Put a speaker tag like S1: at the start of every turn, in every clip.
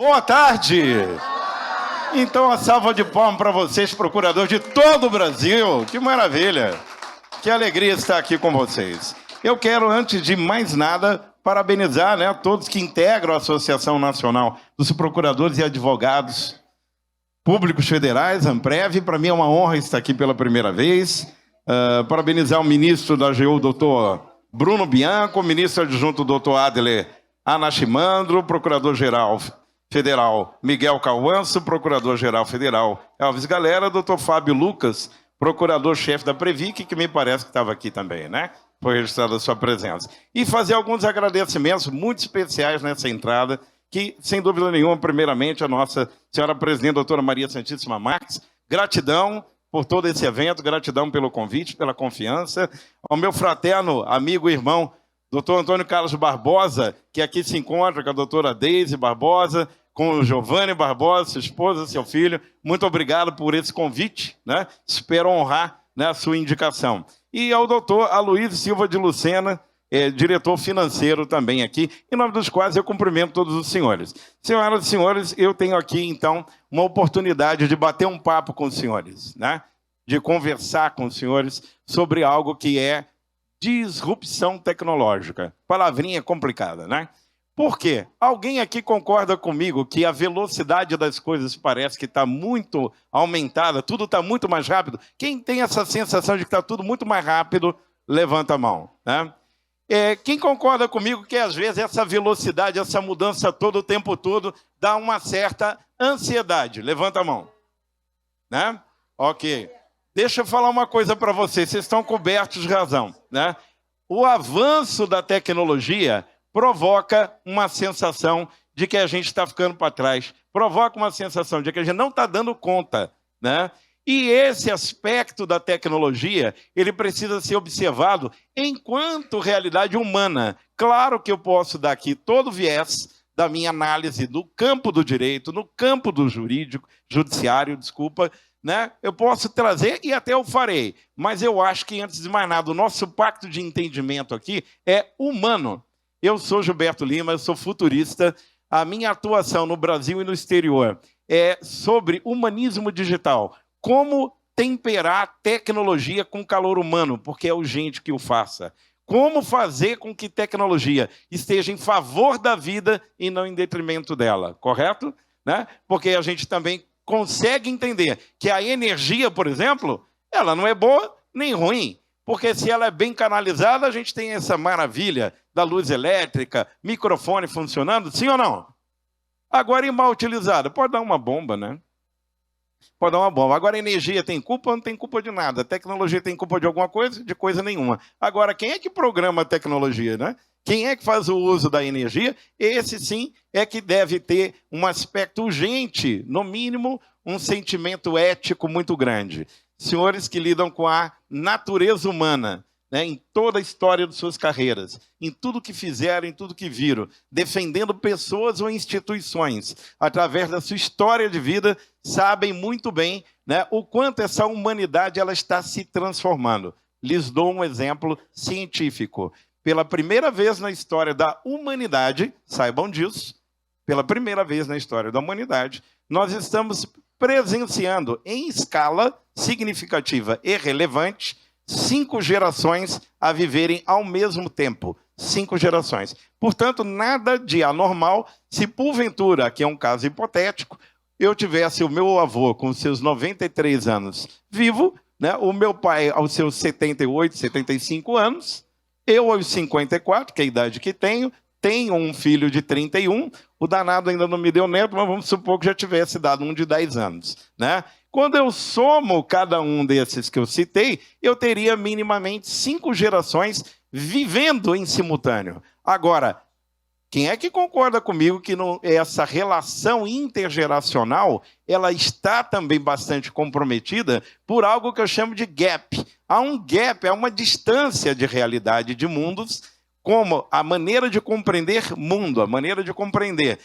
S1: Boa tarde! Então, a salva de palmas para vocês, procuradores de todo o Brasil. Que maravilha! Que alegria estar aqui com vocês. Eu quero, antes de mais nada, parabenizar, todos que integram a Associação Nacional dos Procuradores e Advogados Públicos Federais, ANPREV. Para mim é uma honra estar aqui pela primeira vez. Parabenizar o ministro da AGU, doutor Bruno Bianco, o ministro adjunto, doutor Adler Anachimandro, procurador-geral federal Miguel Cauanço, procurador-geral federal Elvis Galera, doutor Fábio Lucas, procurador-chefe da Previc, que me parece que estava aqui também, Foi registrada a sua presença. E fazer alguns agradecimentos muito especiais nessa entrada, que, sem dúvida nenhuma, primeiramente, a nossa senhora presidente, doutora Maria Santíssima Marques, gratidão por todo esse evento, gratidão pelo convite, pela confiança, ao meu fraterno amigo e irmão, doutor Antônio Carlos Barbosa, que aqui se encontra com a doutora Deise Barbosa, com o Giovanni Barbosa, sua esposa, seu filho. Muito obrigado por esse convite, Espero honrar a sua indicação. E ao doutor Aloysio Silva de Lucena, diretor financeiro também aqui, em nome dos quais eu cumprimento todos os senhores. Senhoras e senhores, eu tenho aqui, então, uma oportunidade de bater um papo com os senhores, de conversar com os senhores sobre algo que é disrupção tecnológica. Palavrinha complicada, Por quê? Alguém aqui concorda comigo que a velocidade das coisas parece que está muito aumentada, tudo está muito mais rápido? Quem tem essa sensação de que está tudo muito mais rápido, levanta a mão. Quem concorda comigo que, às vezes, essa velocidade, essa mudança todo o tempo todo, dá uma certa ansiedade? Levanta a mão. Ok. Deixa eu falar uma coisa para vocês estão cobertos de razão. O avanço da tecnologia provoca uma sensação de que a gente está ficando para trás, provoca uma sensação de que a gente não está dando conta, E esse aspecto da tecnologia, ele precisa ser observado enquanto realidade humana. Claro que eu posso dar aqui todo o viés da minha análise do campo do direito, no campo do judiciário, eu posso trazer e até eu farei, mas eu acho que, antes de mais nada, o nosso pacto de entendimento aqui é humano. Eu sou Gilberto Lima, eu sou futurista. A minha atuação no Brasil e no exterior é sobre humanismo digital. Como temperar tecnologia com calor humano, porque é urgente que o faça. Como fazer com que tecnologia esteja em favor da vida e não em detrimento dela, correto? Porque a gente também consegue entender que a energia, por exemplo, ela não é boa nem ruim. Porque se ela é bem canalizada, a gente tem essa maravilha da luz elétrica, microfone funcionando, sim ou não? Agora, e mal utilizada? Pode dar uma bomba, Pode dar uma bomba. Agora, a energia tem culpa ou não tem culpa de nada? A tecnologia tem culpa de alguma coisa? De coisa nenhuma. Agora, quem é que programa a tecnologia, Quem é que faz o uso da energia? Esse, sim, é que deve ter um aspecto urgente, no mínimo, um sentimento ético muito grande. Senhores que lidam com a natureza humana, em toda a história de suas carreiras, em tudo que fizeram, em tudo que viram, defendendo pessoas ou instituições, através da sua história de vida, sabem muito bem o quanto essa humanidade ela está se transformando. Lhes dou um exemplo científico. Pela primeira vez na história da humanidade, saibam disso, pela primeira vez na história da humanidade, nós estamos presenciando em escala significativa e relevante 5 gerações a viverem ao mesmo tempo. 5 gerações. Portanto, nada de anormal se porventura, aqui é um caso hipotético, eu tivesse o meu avô com seus 93 anos vivo, o meu pai aos seus 78, 75 anos, eu aos 54, que é a idade que tenho um filho de 31, o danado ainda não me deu neto, mas vamos supor que já tivesse dado um de 10 anos. Quando eu somo cada um desses que eu citei, eu teria minimamente 5 gerações vivendo em simultâneo. Agora, quem é que concorda comigo que essa relação intergeracional ela está também bastante comprometida por algo que eu chamo de gap? Há um gap, há uma distância de realidade de mundos, como a maneira de compreender mundo, a maneira de compreender.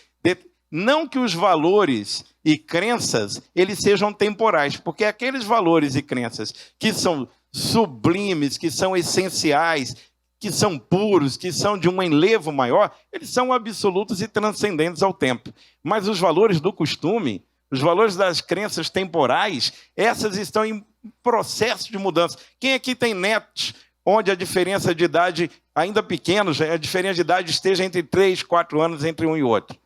S1: Não que os valores e crenças eles sejam temporais, porque aqueles valores e crenças que são sublimes, que são essenciais, que são puros, que são de um enlevo maior, eles são absolutos e transcendentes ao tempo. Mas os valores do costume, os valores das crenças temporais, essas estão em processo de mudança. Quem aqui tem netos onde a diferença de idade, ainda pequenos, a diferença de idade esteja entre 3, 4 anos entre um e outro?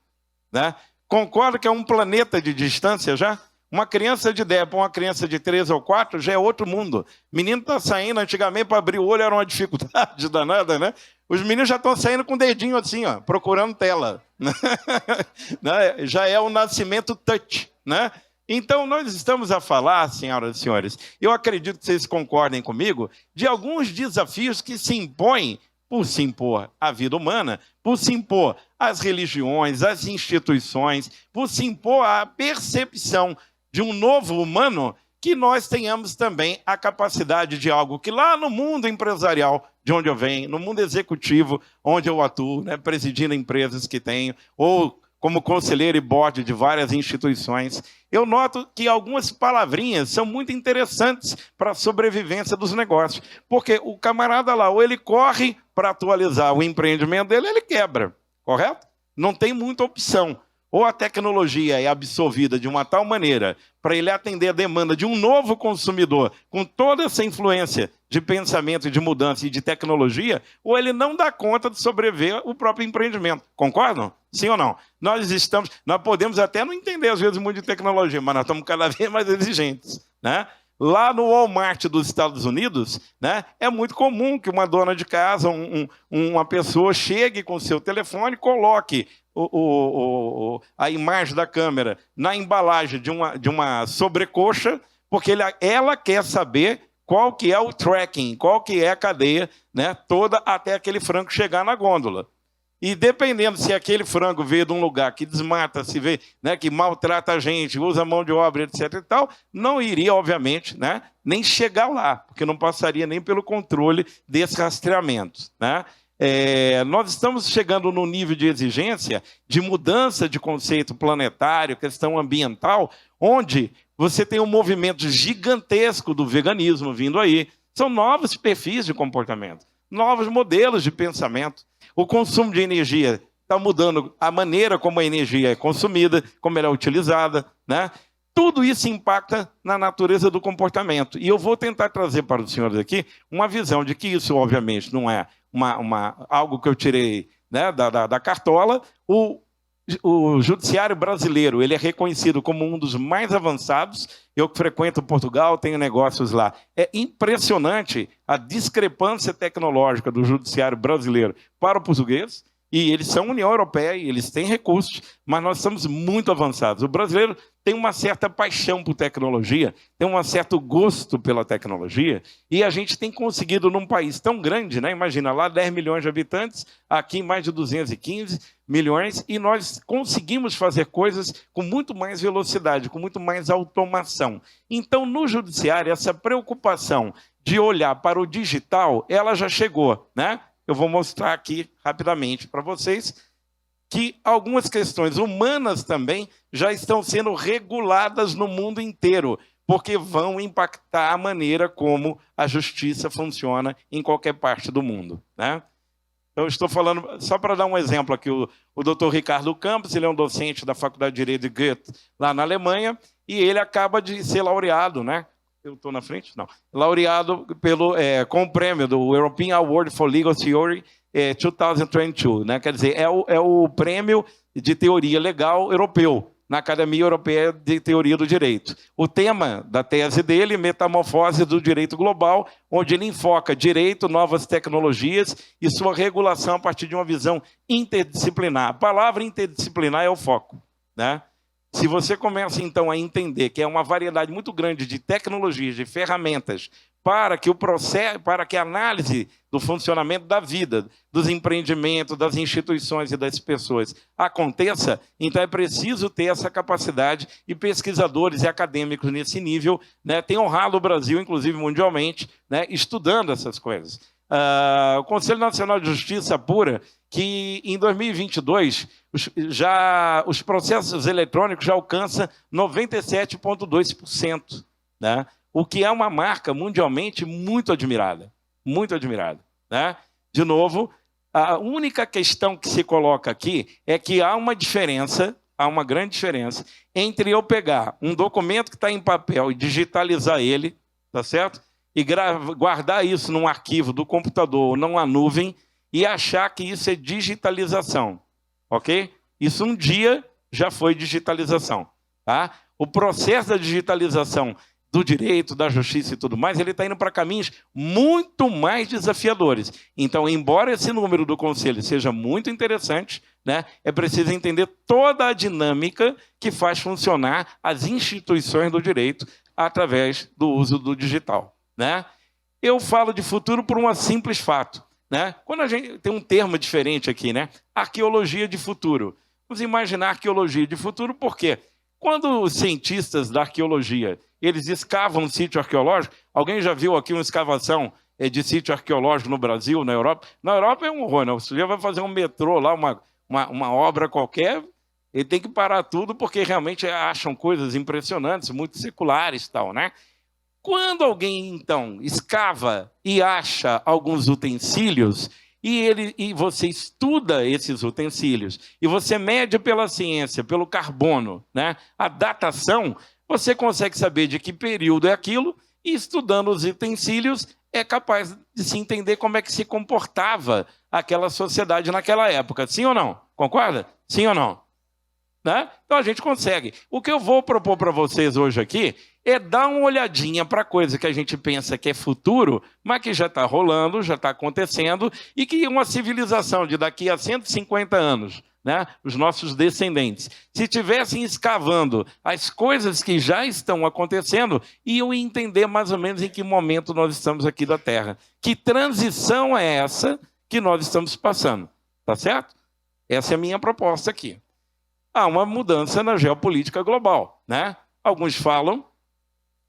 S1: Né? Concordo que é um planeta de distância já? Uma criança de 10 para uma criança de 3 ou 4 já é outro mundo. Menino está saindo, antigamente para abrir o olho era uma dificuldade danada, né? Os meninos já estão saindo com o dedinho assim, ó, procurando tela. Né? Já é o nascimento touch, né? Então, nós estamos a falar, senhoras e senhores, eu acredito que vocês concordem comigo, de alguns desafios que se impõem por se impor à vida humana, por se impor às religiões, às instituições, por se impor à percepção de um novo humano, que nós tenhamos também a capacidade de algo que lá no mundo empresarial, de onde eu venho, no mundo executivo, onde eu atuo, né, presidindo empresas que tenho, ou como conselheiro e board de várias instituições, eu noto que algumas palavrinhas são muito interessantes para a sobrevivência dos negócios. Porque o camarada lá, ou ele corre para atualizar o empreendimento dele, ele quebra, correto? Não tem muita opção. Ou a tecnologia é absorvida de uma tal maneira para ele atender a demanda de um novo consumidor, com toda essa influência de pensamento, de mudança e de tecnologia, ou ele não dá conta de sobreviver o próprio empreendimento. Concordam? Sim ou não? Nós podemos até não entender, às vezes, muito de tecnologia, mas nós estamos cada vez mais exigentes, né? Lá no Walmart dos Estados Unidos, né, é muito comum que uma dona de casa, uma pessoa chegue com o seu telefone e coloque a imagem da câmera na embalagem de uma sobrecoxa, porque ela quer saber qual que é o tracking, qual que é a cadeia, né, toda até aquele frango chegar na gôndola. E dependendo se aquele frango veio de um lugar que desmata, se vê, né, que maltrata a gente, usa mão de obra, etc. e tal, não iria, obviamente, né, nem chegar lá, porque não passaria nem pelo controle desse rastreamento. Né? Nós estamos chegando num nível de exigência, de mudança de conceito planetário, questão ambiental, onde você tem um movimento gigantesco do veganismo vindo aí. São novos perfis de comportamento, novos modelos de pensamento. O consumo de energia está mudando a maneira como a energia é consumida, como ela é utilizada, né? Tudo isso impacta na natureza do comportamento. E eu vou tentar trazer para os senhores aqui uma visão de que isso, obviamente, não é algo que eu tirei, né, da cartola. O judiciário brasileiro, ele é reconhecido como um dos mais avançados. Eu que frequento Portugal, tenho negócios lá. É impressionante a discrepância tecnológica do judiciário brasileiro para o português. E eles são União Europeia e eles têm recursos, mas nós estamos muito avançados. O brasileiro tem uma certa paixão por tecnologia, tem um certo gosto pela tecnologia, e a gente tem conseguido, num país tão grande, né? Imagina, lá 10 milhões de habitantes, aqui mais de 215 milhões, e nós conseguimos fazer coisas com muito mais velocidade, com muito mais automação. Então, no judiciário, essa preocupação de olhar para o digital, ela já chegou, né? Eu vou mostrar aqui rapidamente para vocês que algumas questões humanas também já estão sendo reguladas no mundo inteiro, porque vão impactar a maneira como a justiça funciona em qualquer parte do mundo. Né? Eu estou falando, só para dar um exemplo aqui, o Dr. Ricardo Campos, ele é um docente da Faculdade de Direito de Goethe, lá na Alemanha, e ele acaba de ser laureado, né? Eu estou na frente? Não. Laureado com o prêmio do European Award for Legal Theory 2022. Né? Quer dizer, é o prêmio de teoria legal europeu, na Academia Europeia de Teoria do Direito. O tema da tese dele, Metamorfose do Direito Global, onde ele enfoca direito, novas tecnologias e sua regulação a partir de uma visão interdisciplinar. A palavra interdisciplinar é o foco, né? Se você começa, então, a entender que é uma variedade muito grande de tecnologias, de ferramentas, para que o processo, para que a análise do funcionamento da vida, dos empreendimentos, das instituições e das pessoas aconteça, então é preciso ter essa capacidade, e pesquisadores e acadêmicos nesse nível, né, têm honrado o Brasil, inclusive mundialmente, né, estudando essas coisas. O Conselho Nacional de Justiça apura que em 2022 os processos eletrônicos já alcançam 97,2%, né? O que é uma marca mundialmente muito admirada, né? De novo, a única questão que se coloca aqui é que há uma diferença, há uma grande diferença entre eu pegar um documento que está em papel e digitalizar ele, tá certo? E guardar isso num arquivo do computador ou numa nuvem e achar que isso é digitalização, ok? Isso um dia já foi digitalização, tá? O processo da digitalização do direito, da justiça e tudo mais, ele está indo para caminhos muito mais desafiadores. Então, embora esse número do Conselho seja muito interessante, né, é preciso entender toda a dinâmica que faz funcionar as instituições do direito através do uso do digital, né? Eu falo de futuro por um simples fato, né? Quando a gente tem um termo diferente aqui, né? Arqueologia de futuro. Vamos imaginar arqueologia de futuro por quê? Quando os cientistas da arqueologia eles escavam um sítio arqueológico, alguém já viu aqui uma escavação de sítio arqueológico no Brasil, na Europa? Na Europa é um horror, né? Você já vai fazer um metrô lá, uma obra qualquer, ele tem que parar tudo porque realmente acham coisas impressionantes, muito seculares e tal, né? Quando alguém, então, escava e acha alguns utensílios, e você estuda esses utensílios, e você mede pela ciência, pelo carbono, né, a datação, você consegue saber de que período é aquilo, e estudando os utensílios, é capaz de se entender como é que se comportava aquela sociedade naquela época. Sim ou não? Concorda? Sim ou não? Né? Então a gente consegue. O que eu vou propor para vocês hoje aqui é dar uma olhadinha para coisa que a gente pensa que é futuro, mas que já está rolando, já está acontecendo, e que uma civilização de daqui a 150 anos, né, os nossos descendentes, se estivessem escavando as coisas que já estão acontecendo, iam entender mais ou menos em que momento nós estamos aqui da Terra. Que transição é essa que nós estamos passando? Tá certo? Essa é a minha proposta aqui. Há uma mudança na geopolítica global, né? Alguns falam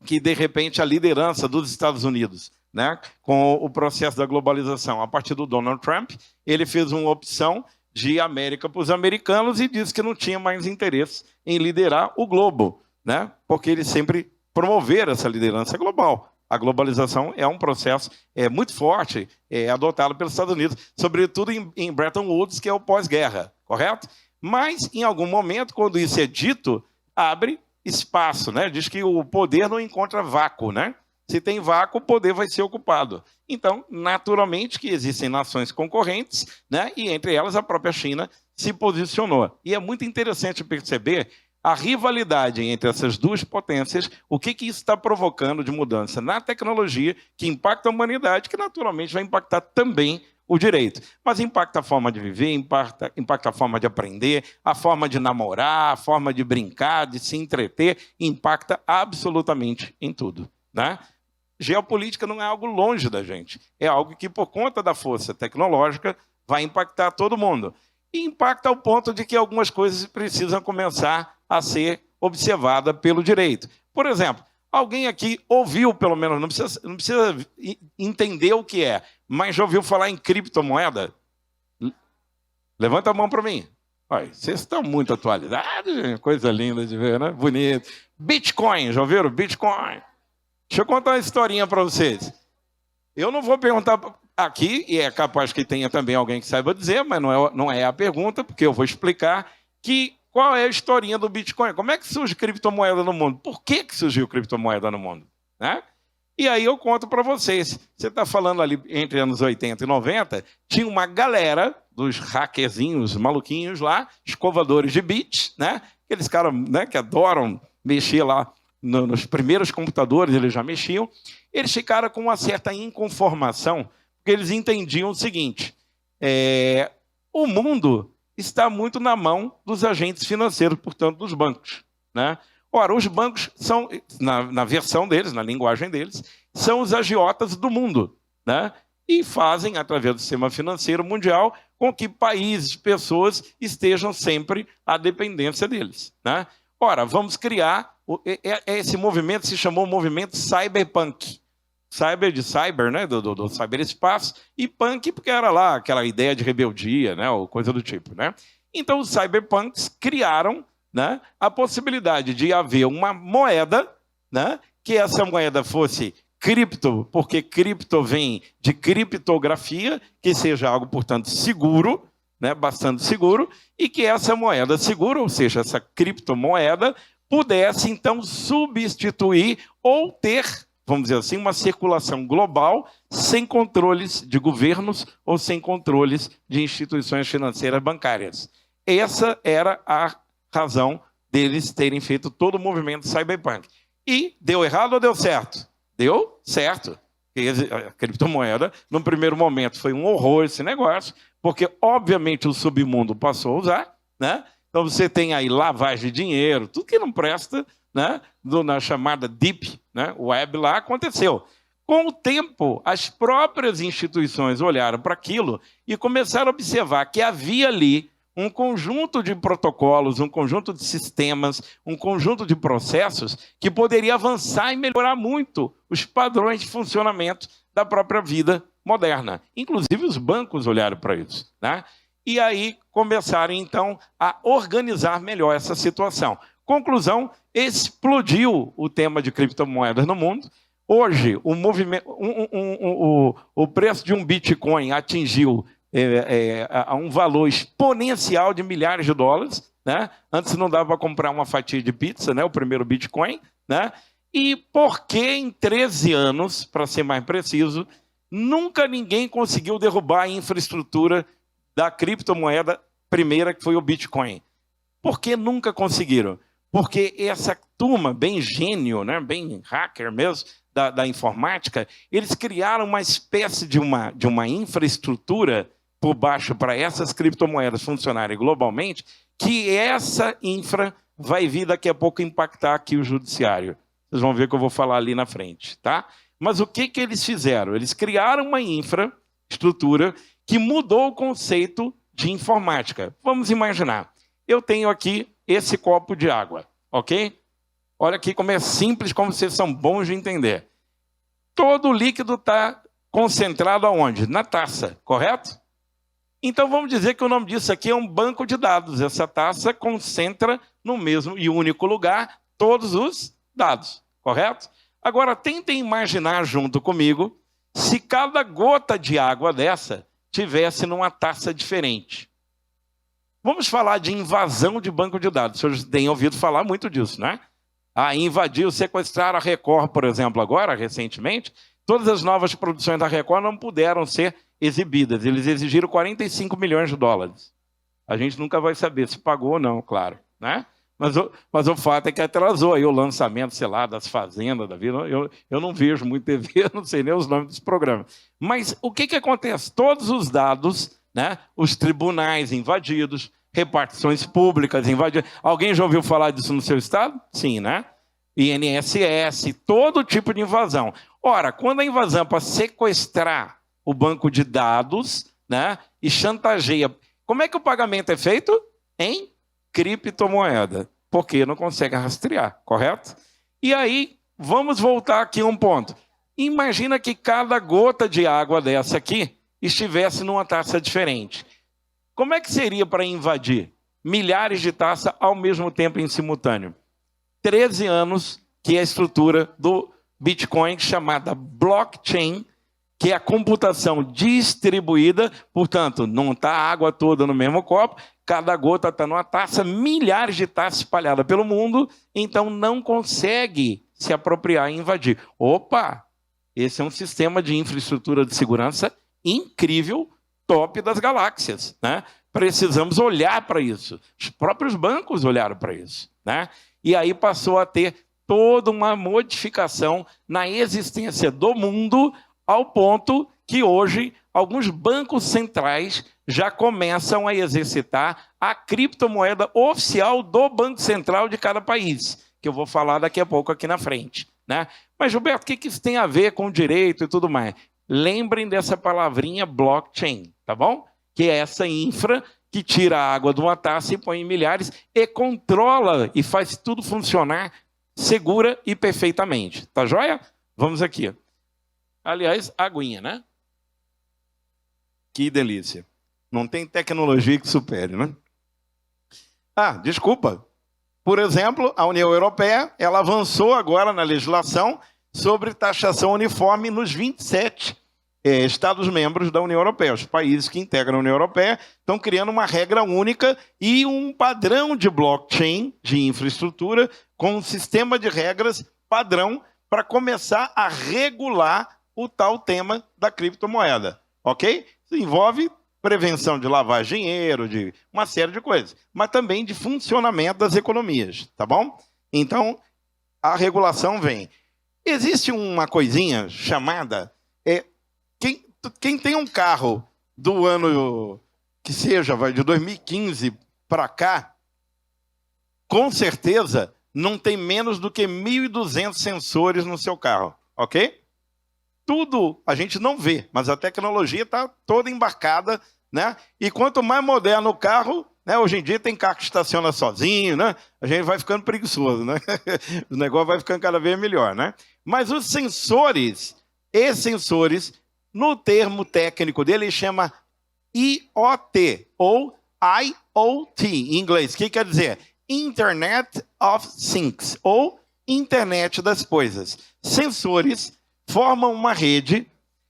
S1: que, de repente, a liderança dos Estados Unidos, né, com o processo da globalização, a partir do Donald Trump, ele fez uma opção de América para os americanos e disse que não tinha mais interesse em liderar o globo, né, porque ele sempre promover essa liderança global. A globalização é um processo muito forte, adotado pelos Estados Unidos, sobretudo em Bretton Woods, que é o pós-guerra, correto? Mas, em algum momento, quando isso é dito, abre espaço, né? Diz que o poder não encontra vácuo, né? Se tem vácuo, o poder vai ser ocupado. Então, naturalmente que existem nações concorrentes, né? E entre elas a própria China se posicionou. E é muito interessante perceber a rivalidade entre essas duas potências, o que isso está provocando de mudança na tecnologia, que impacta a humanidade, que naturalmente vai impactar também o direito. Mas impacta a forma de viver, impacta a forma de aprender, a forma de namorar, a forma de brincar, de se entreter, impacta absolutamente em tudo, né? Geopolítica não é algo longe da gente, é algo que, por conta da força tecnológica, vai impactar todo mundo. E impacta ao ponto de que algumas coisas precisam começar a ser observadas pelo direito. Por exemplo, alguém aqui ouviu, pelo menos, não precisa entender o que é, mas já ouviu falar em criptomoeda? Levanta a mão para mim. Olha, vocês estão muito atualizados, coisa linda de ver, né? Bonito. Bitcoin, já ouviram? Bitcoin. Deixa eu contar uma historinha para vocês. Eu não vou perguntar aqui, e é capaz que tenha também alguém que saiba dizer, mas não é a pergunta, porque eu vou explicar qual é a historinha do Bitcoin. Como é que surge criptomoeda no mundo? Por que surgiu criptomoeda no mundo? Né? E aí eu conto para vocês. Você está falando ali entre anos 80 e 90, tinha uma galera dos hackerzinhos, maluquinhos lá, escovadores de bits, né? Aqueles caras, né, que adoram mexer lá nos primeiros computadores, eles já mexiam. Eles ficaram com uma certa inconformação, porque eles entendiam o seguinte, o mundo está muito na mão dos agentes financeiros, portanto, dos bancos, né? Ora, os bancos são, na versão deles, na linguagem deles, são os agiotas do mundo, né? E fazem, através do sistema financeiro mundial, com que países, pessoas estejam sempre à dependência deles, né? Ora, vamos criar, esse movimento se chamou movimento cyberpunk. Cyber de cyber, né, do cyberespaço, e punk porque era lá aquela ideia de rebeldia, né, ou coisa do tipo, né? Então os cyberpunks criaram, né, a possibilidade de haver uma moeda, né, que essa moeda fosse cripto, porque cripto vem de criptografia, que seja algo, portanto, seguro, né, bastante seguro, e que essa moeda segura, ou seja, essa criptomoeda, pudesse, então, substituir ou ter, vamos dizer assim, uma circulação global sem controles de governos ou sem controles de instituições financeiras bancárias. Essa era a razão deles terem feito todo o movimento cyberpunk. E deu errado ou deu certo? Deu certo. A criptomoeda, no primeiro momento, foi um horror esse negócio, porque, obviamente, o submundo passou a usar, né? Então, você tem aí lavagem de dinheiro, tudo que não presta, né? Na chamada Deep, né? Web lá, aconteceu. Com o tempo, as próprias instituições olharam para aquilo e começaram a observar que havia ali um conjunto de protocolos, um conjunto de sistemas, um conjunto de processos que poderia avançar e melhorar muito os padrões de funcionamento da própria vida moderna. Inclusive, os bancos olharam para isso, né? E aí começaram, então, a organizar melhor essa situação. Conclusão, explodiu o tema de criptomoedas no mundo. Hoje, o preço de um Bitcoin atingiu a um valor exponencial de milhares de dólares, né? Antes não dava para comprar uma fatia de pizza, né? O primeiro Bitcoin, né? E por que em 13 anos, para ser mais preciso, nunca ninguém conseguiu derrubar a infraestrutura da criptomoeda primeira, que foi o Bitcoin? Por que nunca conseguiram? Porque essa turma, bem gênio, né? Bem hacker mesmo, da informática, eles criaram uma espécie de uma infraestrutura por baixo para essas criptomoedas funcionarem globalmente, que essa infra vai vir daqui a pouco impactar aqui o judiciário. Vocês vão ver que eu vou falar ali na frente, tá? Mas o que eles fizeram? Eles criaram uma infraestrutura que mudou o conceito de informática. Vamos imaginar, eu tenho aqui esse copo de água, ok? Olha aqui como é simples, como vocês são bons de entender. Todo o líquido está concentrado aonde? Na taça, correto? Então, vamos dizer que o nome disso aqui é um banco de dados. Essa taça concentra no mesmo e único lugar todos os dados, correto? Agora, tentem imaginar junto comigo se cada gota de água dessa tivesse numa taça diferente. Vamos falar de invasão de banco de dados. Vocês têm ouvido falar muito disso, né? Invadiu, sequestraram a Record, por exemplo, agora, recentemente. Todas as novas produções da Record não puderam ser exibidas. Eles exigiram 45 milhões de dólares. A gente nunca vai saber se pagou ou não, claro, né? Mas o fato é que atrasou aí o lançamento, sei lá, das Fazendas da vida. Eu não vejo muito TV, não sei nem os nomes dos programas. Mas o que acontece? Todos os dados, né? Os tribunais invadidos, repartições públicas invadidas. Alguém já ouviu falar disso no seu estado? Sim, né? INSS, todo tipo de invasão. Ora, quando a invasão é para sequestrar o banco de dados, né, e chantageia, como é que o pagamento é feito? Em criptomoeda, porque não consegue rastrear, correto? E aí, vamos voltar aqui a um ponto. Imagina que cada gota de água dessa aqui estivesse numa taça diferente. Como é que seria para invadir milhares de taças ao mesmo tempo em simultâneo? 13 anos que é a estrutura do Bitcoin, chamada blockchain, que é a computação distribuída, portanto, não está a água toda no mesmo copo, cada gota está numa taça, milhares de taças espalhadas pelo mundo, então não consegue se apropriar e invadir. Opa! Esse é um sistema de infraestrutura de segurança incrível, top das galáxias, né? Precisamos olhar para isso. Os próprios bancos olharam para isso, né? E aí passou a ter toda uma modificação na existência do mundo, ao ponto que hoje alguns bancos centrais já começam a exercitar a criptomoeda oficial do Banco Central de cada país, que eu vou falar daqui a pouco aqui na frente, né? Mas, Gilberto, o que isso tem a ver com direito e tudo mais? Lembrem dessa palavrinha blockchain, tá bom? Que é essa infra que tira a água de uma taça e põe em milhares e controla e faz tudo funcionar segura e perfeitamente. Tá joia? Vamos aqui. Aliás, aguinha, né? Que delícia. Não tem tecnologia que supere, né? Desculpa. Por exemplo, a União Europeia, ela avançou agora na legislação sobre taxação uniforme nos 27 Estados-membros da União Europeia. Os países que integram a União Europeia estão criando uma regra única e um padrão de blockchain, de infraestrutura, com um sistema de regras padrão para começar a regular o tal tema da criptomoeda. Ok? Isso envolve prevenção de lavagem de dinheiro, de uma série de coisas, mas também de funcionamento das economias, tá bom? Então, a regulação vem. Existe uma coisinha chamada... Quem tem um carro do ano que seja, vai de 2015 para cá, com certeza não tem menos do que 1.200 sensores no seu carro, ok? Tudo a gente não vê, mas a tecnologia está toda embarcada, né? E quanto mais moderno o carro, né? Hoje em dia tem carro que estaciona sozinho, né? A gente vai ficando preguiçoso, né? O negócio vai ficando cada vez melhor, né? Mas os sensores, no termo técnico dele, ele chama IoT, ou IoT, em inglês. O que quer dizer? Internet of Things, ou Internet das Coisas. Sensores formam uma rede,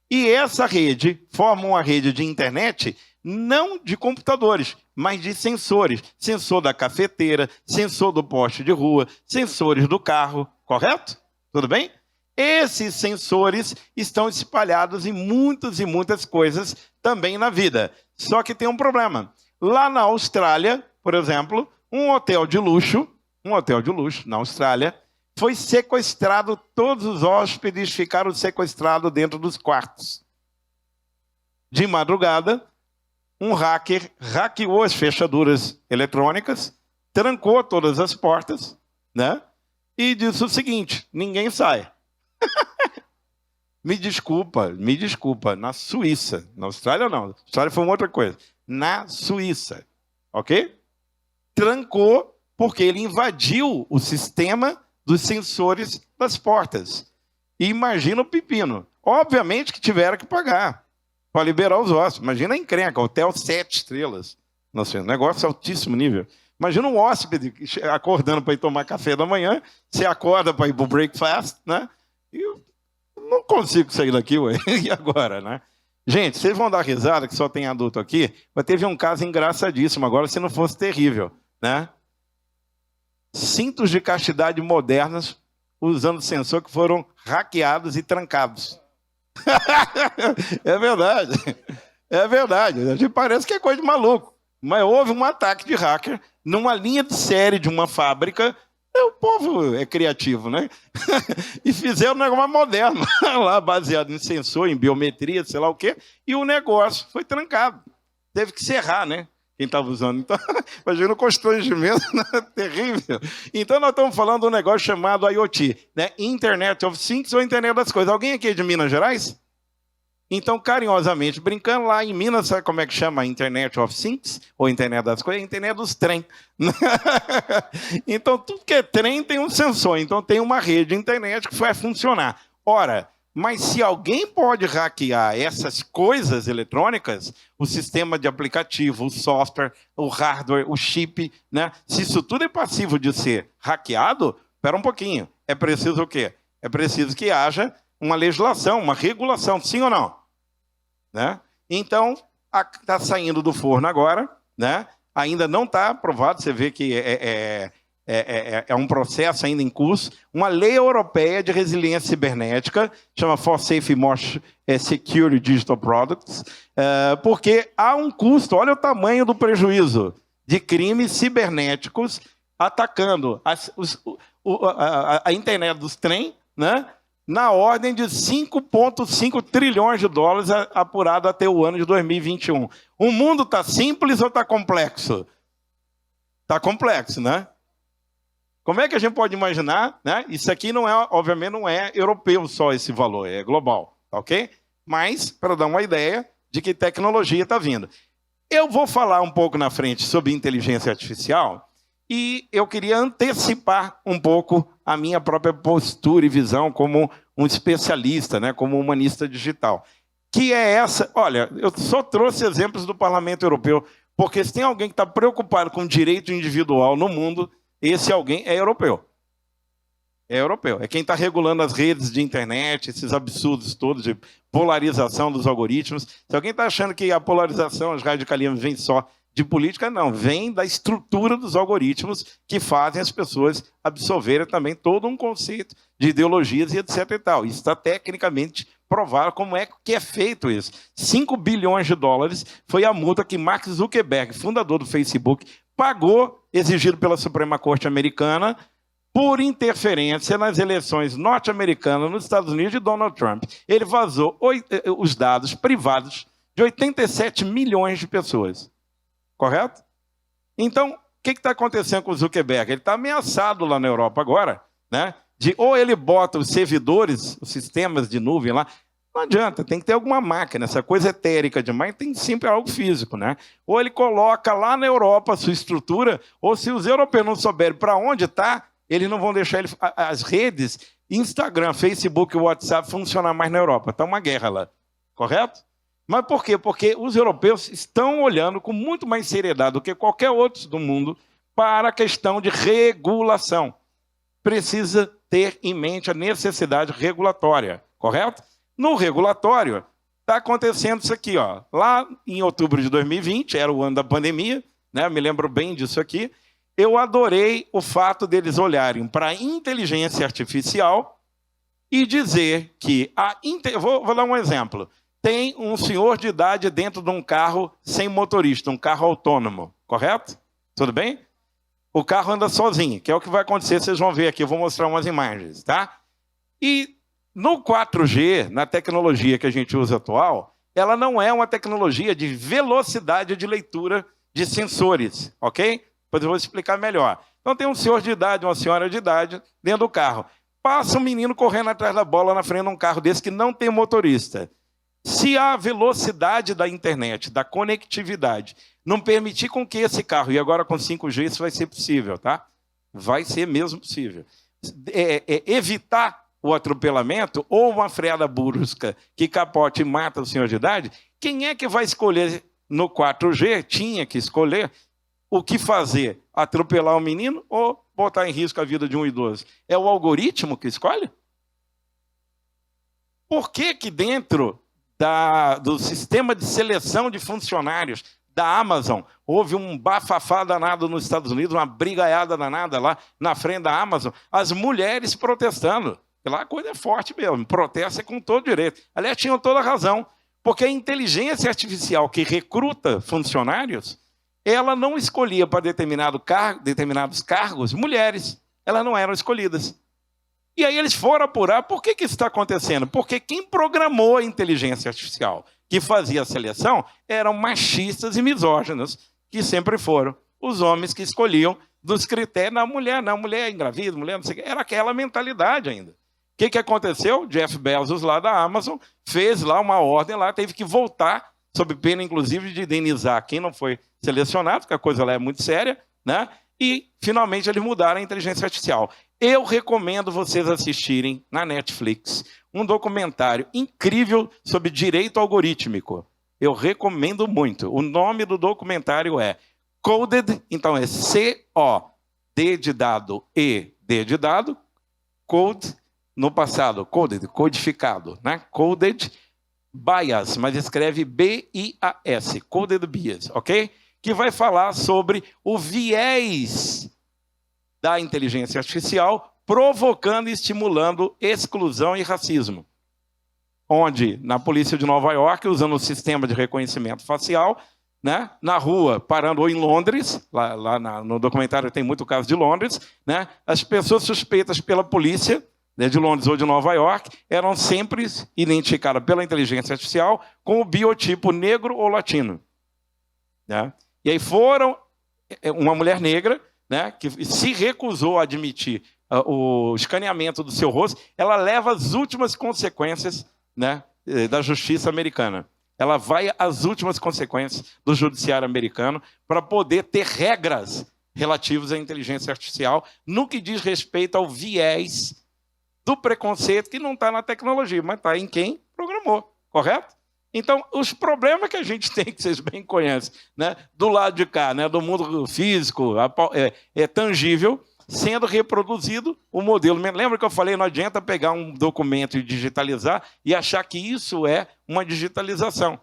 S1: e essa rede forma uma rede de internet, não de computadores, mas de sensores. Sensor da cafeteira, sensor do poste de rua, sensores do carro, correto? Tudo bem? Esses sensores estão espalhados em muitas e muitas coisas também na vida. Só que tem um problema. Lá na Austrália, por exemplo, um hotel de luxo na Austrália, foi sequestrado, todos os hóspedes ficaram sequestrados dentro dos quartos. De madrugada, um hacker hackeou as fechaduras eletrônicas, trancou todas as portas, né? E disse o seguinte: ninguém sai. Me desculpa, na Suíça. Na Austrália não, na Austrália foi uma outra coisa. Na Suíça, ok? Trancou porque ele invadiu o sistema dos sensores das portas. E imagina o pepino. Obviamente que tiveram que pagar para liberar os hóspedes. Imagina a encrenca, hotel 7 estrelas. Nossa, um negócio altíssimo nível. Imagina um hóspede acordando para ir tomar café da manhã, você acorda para ir para o breakfast, né? E eu não consigo sair daqui, ué. E agora, né? Gente, vocês vão dar risada, que só tem adulto aqui, mas teve um caso engraçadíssimo agora, se não fosse terrível, né? Cintos de castidade modernos usando sensor que foram hackeados e trancados. É verdade. É verdade. A gente parece que é coisa de maluco. Mas houve um ataque de hacker numa linha de série de uma fábrica. O povo é criativo, né? E fizeram um negócio moderno, lá baseado em sensor, em biometria, sei lá o quê, e o negócio foi trancado. Teve que serrar, né? Quem estava usando. Então, imagina o constrangimento, né? Terrível. Então, nós estamos falando de um negócio chamado IoT, né? Internet of Things ou Internet das Coisas. Alguém aqui é de Minas Gerais? Então, carinhosamente, brincando, lá em Minas, sabe como é que chama Internet of Things? Ou Internet das Coisas? Internet dos trem. Então, tudo que é trem tem um sensor. Então, tem uma rede de internet que vai funcionar. Ora, mas se alguém pode hackear essas coisas eletrônicas, o sistema de aplicativo, o software, o hardware, o chip, né? Se isso tudo é passivo de ser hackeado, espera um pouquinho. É preciso o quê? É preciso que haja uma legislação, uma regulação, sim ou não? Né? Então, está saindo do forno agora, né? Ainda não está aprovado, você vê que é um processo ainda em curso, uma lei europeia de resiliência cibernética, chama For Safe More Secure Digital Products, porque há um custo, olha o tamanho do prejuízo de crimes cibernéticos atacando a internet dos trem, né? Na ordem de 5,5 trilhões de dólares apurado até o ano de 2021. O mundo está simples ou está complexo? Está complexo, né? Como é que a gente pode imaginar, né? Isso aqui não é, obviamente, não é europeu só esse valor, é global, ok? Mas, para dar uma ideia de que tecnologia está vindo. Eu vou falar um pouco na frente sobre inteligência artificial e eu queria antecipar um pouco a minha própria postura e visão como um especialista, né, como humanista digital. Que é essa... Olha, eu só trouxe exemplos do Parlamento Europeu, porque se tem alguém que está preocupado com o direito individual no mundo, esse alguém é europeu. É europeu. É quem está regulando as redes de internet, esses absurdos todos de polarização dos algoritmos. Se alguém está achando que a polarização, os radicalismos vêm só de política, não. Vem da estrutura dos algoritmos que fazem as pessoas absorverem também todo um conceito de ideologias e etc. e tal. Isso está tecnicamente provado como é que é feito isso. 5 bilhões de dólares foi a multa que Mark Zuckerberg, fundador do Facebook, pagou, exigido pela Suprema Corte americana, por interferência nas eleições norte-americanas nos Estados Unidos de Donald Trump. Ele vazou os dados privados de 87 milhões de pessoas. Correto? Então, o que está acontecendo com o Zuckerberg? Ele está ameaçado lá na Europa agora, né? Ou ele bota os servidores, os sistemas de nuvem lá. Não adianta, tem que ter alguma máquina. Essa coisa etérica demais tem sempre algo físico, né? Ou ele coloca lá na Europa a sua estrutura, ou se os europeus não souberem para onde está, eles não vão deixar as redes, Instagram, Facebook e WhatsApp funcionar mais na Europa. Está uma guerra lá, correto? Mas por quê? Porque os europeus estão olhando com muito mais seriedade do que qualquer outro do mundo para a questão de regulação. Precisa ter em mente a necessidade regulatória, correto? No regulatório, está acontecendo isso aqui, ó. Lá em outubro de 2020, era o ano da pandemia, né? Me lembro bem disso aqui. Eu adorei o fato deles olharem para a inteligência artificial e dizer que vou dar um exemplo. Tem um senhor de idade dentro de um carro sem motorista, um carro autônomo, correto? Tudo bem? O carro anda sozinho, que é o que vai acontecer, vocês vão ver aqui, eu vou mostrar umas imagens, tá? E no 4G, na tecnologia que a gente usa atual, ela não é uma tecnologia de velocidade de leitura de sensores, ok? Depois eu vou explicar melhor. Então tem um senhor de idade, uma senhora de idade dentro do carro. Passa um menino correndo atrás da bola na frente de um carro desse que não tem motorista. Se a velocidade da internet, da conectividade, não permitir com que esse carro, e agora com 5G isso vai ser possível, tá? Vai ser mesmo possível. Evitar o atropelamento ou uma freada brusca que capote e mata o senhor de idade, quem é que vai escolher no 4G? Tinha que escolher o que fazer, atropelar o menino ou botar em risco a vida de um idoso? É o algoritmo que escolhe? Por que que dentro do sistema de seleção de funcionários da Amazon houve um bafafá danado nos Estados Unidos, uma brigaiada danada lá na frente da Amazon, as mulheres protestando? Lá a coisa é forte mesmo, protesta com todo direito. Aliás, tinham toda a razão, porque a inteligência artificial que recruta funcionários, ela não escolhia para determinados cargos mulheres, elas não eram escolhidas. E aí eles foram apurar por que isso está acontecendo. Porque quem programou a inteligência artificial que fazia a seleção eram machistas e misóginos, que sempre foram os homens que escolhiam dos critérios. Não, mulher engravida, mulher não sei o que. Era aquela mentalidade ainda. O que aconteceu? Jeff Bezos, lá da Amazon, fez lá uma ordem, lá teve que voltar, sob pena, inclusive, de indenizar quem não foi selecionado, porque a coisa lá é muito séria, né? E, finalmente, eles mudaram a inteligência artificial. Eu recomendo vocês assistirem na Netflix um documentário incrível sobre direito algorítmico. Eu recomendo muito. O nome do documentário é Coded, então é C-O-D de dado e D de dado, Code, no passado, Coded, codificado, né? Coded Bias, mas escreve B-I-A-S, Coded Bias, ok? Que vai falar sobre o viés da inteligência artificial provocando e estimulando exclusão e racismo. Onde, na polícia de Nova York, usando o sistema de reconhecimento facial, né, na rua, parando, ou em Londres, no documentário tem muito caso de Londres, né, as pessoas suspeitas pela polícia, né, de Londres ou de Nova York, eram sempre identificadas pela inteligência artificial com o biotipo negro ou latino. Né? E aí foram uma mulher negra, né, que se recusou a admitir o escaneamento do seu rosto, ela leva as últimas consequências, né, da justiça americana. Ela vai às últimas consequências do judiciário americano para poder ter regras relativas à inteligência artificial no que diz respeito ao viés do preconceito que não está na tecnologia, mas está em quem programou, correto? Então, os problemas que a gente tem, que vocês bem conhecem, né, do lado de cá, né, do mundo físico, tangível, sendo reproduzido o modelo. Lembra que eu falei, não adianta pegar um documento e digitalizar e achar que isso é uma digitalização,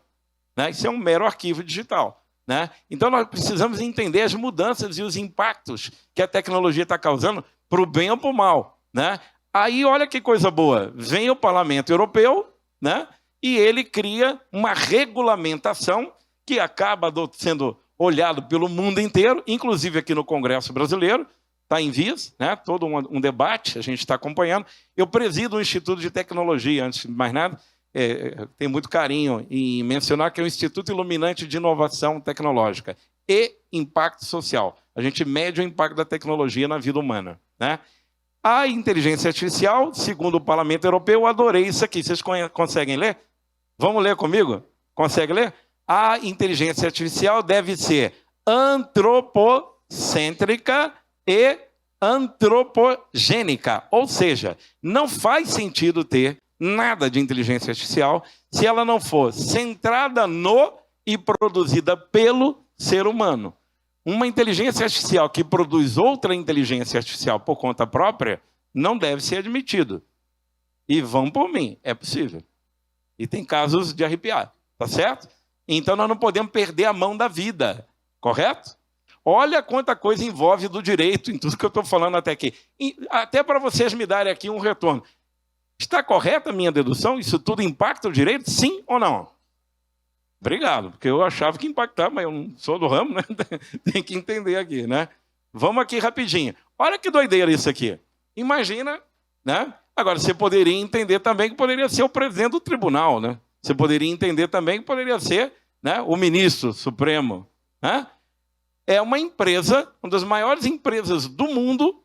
S1: né? Isso é um mero arquivo digital, né? Então, nós precisamos entender as mudanças e os impactos que a tecnologia está causando para o bem ou para o mal, né? Aí, olha que coisa boa, vem o Parlamento Europeu, né? E ele cria uma regulamentação que acaba sendo olhado pelo mundo inteiro, inclusive aqui no Congresso Brasileiro, está em vias, né? Todo um debate, a gente está acompanhando. Eu presido o Instituto de Tecnologia, antes de mais nada, tenho muito carinho em mencionar que é o Instituto Iluminante de Inovação Tecnológica e Impacto Social. A gente mede o impacto da tecnologia na vida humana, né? A inteligência artificial, segundo o Parlamento Europeu, eu adorei isso aqui. Vocês conseguem ler? Vamos ler comigo? Consegue ler? A inteligência artificial deve ser antropocêntrica e antropogênica. Ou seja, não faz sentido ter nada de inteligência artificial se ela não for centrada no e produzida pelo ser humano. Uma inteligência artificial que produz outra inteligência artificial por conta própria não deve ser admitido. E vão por mim, é possível. E tem casos de arrepiar, tá certo? Então nós não podemos perder a mão da vida, correto? Olha quanta coisa envolve do direito em tudo que eu estou falando até aqui. E até para vocês me darem aqui um retorno. Está correta a minha dedução? Isso tudo impacta o direito? Sim ou não? Obrigado, porque eu achava que impactava, mas eu não sou do ramo, né? Tem que entender aqui, né? Vamos aqui rapidinho. Olha que doideira isso aqui. Imagina, né? Agora, você poderia entender também que poderia ser o presidente do tribunal, né? Você poderia entender também que poderia ser, né, o ministro supremo, né? É uma empresa, uma das maiores empresas do mundo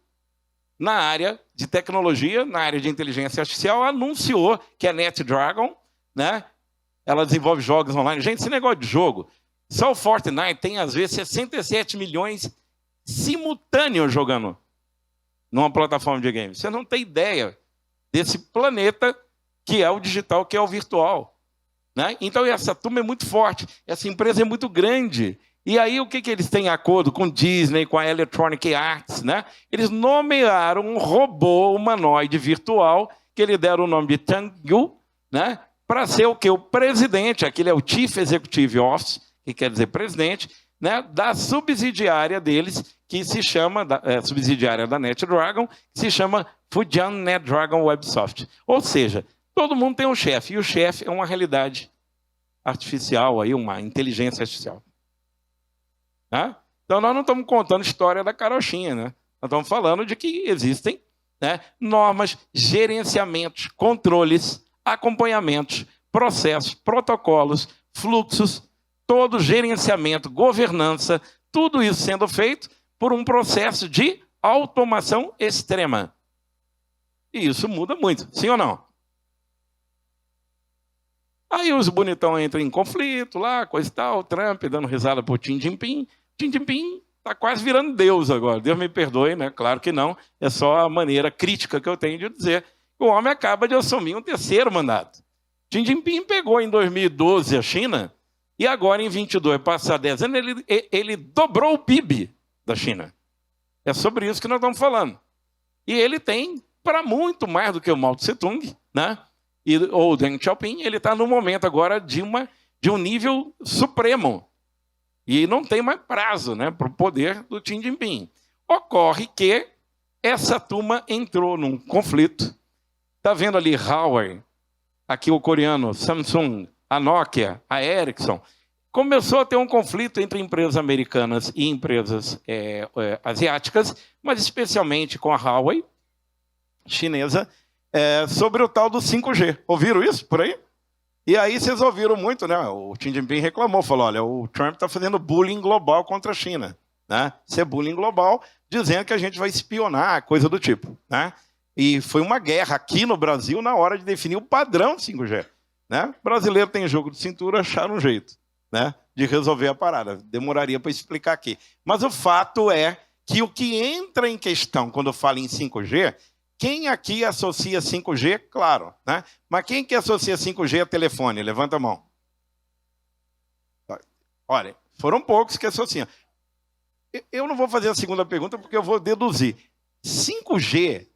S1: na área de tecnologia, na área de inteligência artificial, anunciou que a NetDragon, né? Ela desenvolve jogos online. Gente, esse negócio de jogo, só o Fortnite tem, às vezes, 67 milhões simultâneos jogando numa plataforma de games. Você não tem ideia desse planeta que é o digital, que é o virtual, né? Então, essa turma é muito forte, essa empresa é muito grande. E aí, o que eles têm em acordo com Disney, com a Electronic Arts, né? Eles nomearam um robô humanoide virtual, que eles deram o nome de Chang'e, né? Para ser o quê? O presidente, aquele é o Chief Executive Officer, que quer dizer presidente, né, da subsidiária deles, que se chama, subsidiária da NetDragon, que se chama Fujian NetDragon Websoft. Ou seja, todo mundo tem um chefe, e o chefe é uma realidade artificial, aí, uma inteligência artificial. Tá? Então, nós não estamos contando a história da carochinha, né? Nós estamos falando de que existem, né, normas, gerenciamentos, controles, acompanhamentos, processos, protocolos, fluxos, todo gerenciamento, governança, tudo isso sendo feito por um processo de automação extrema. E isso muda muito, sim ou não? Aí os bonitão entram em conflito lá, coisa e tal, Trump dando risada por Xi Jinping. Xi Jinping está quase virando Deus agora. Deus me perdoe, né? Claro que não. É só a maneira crítica que eu tenho de dizer. O homem acaba de assumir um terceiro mandato. Xi Jinping pegou em 2012 a China e agora em 22, passar 10 anos, ele dobrou o PIB da China. É sobre isso que nós estamos falando. E ele tem para muito mais do que o Mao Tse Tung, né? Ou o Deng Xiaoping, ele está no momento agora de um nível supremo. E não tem mais prazo, né, para o poder do Xi Jinping. Ocorre que essa turma entrou num conflito. Está vendo ali Huawei, aqui o coreano, Samsung, a Nokia, a Ericsson. Começou a ter um conflito entre empresas americanas e empresas asiáticas, mas especialmente com a Huawei, chinesa, sobre o tal do 5G. Ouviram isso por aí? E aí vocês ouviram muito, né? O Xi Jinping reclamou, falou, olha, o Trump está fazendo bullying global contra a China, né? Isso é bullying global, dizendo que a gente vai espionar, coisa do tipo, né? E foi uma guerra aqui no Brasil na hora de definir o padrão 5G, né? O brasileiro tem jogo de cintura, acharam um jeito, né, de resolver a parada. Demoraria para explicar aqui. Mas o fato é que o que entra em questão quando fala em 5G, quem aqui associa 5G, claro, né? Mas quem que associa 5G a telefone? Levanta a mão. Olha, foram poucos que associam. Eu não vou fazer a segunda pergunta porque eu vou deduzir. 5G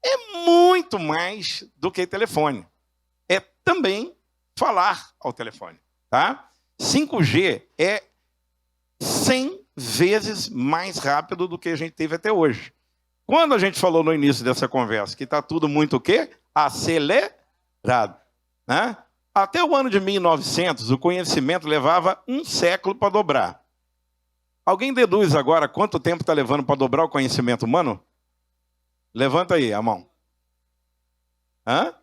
S1: é muito mais do que telefone. É também falar ao telefone, tá? 5G é 100 vezes mais rápido do que a gente teve até hoje. Quando a gente falou no início dessa conversa que está tudo muito o quê? Acelerado, né? Até o ano de 1900, o conhecimento levava um século para dobrar. Alguém deduz agora quanto tempo está levando para dobrar o conhecimento humano? Levanta aí a mão. Hã?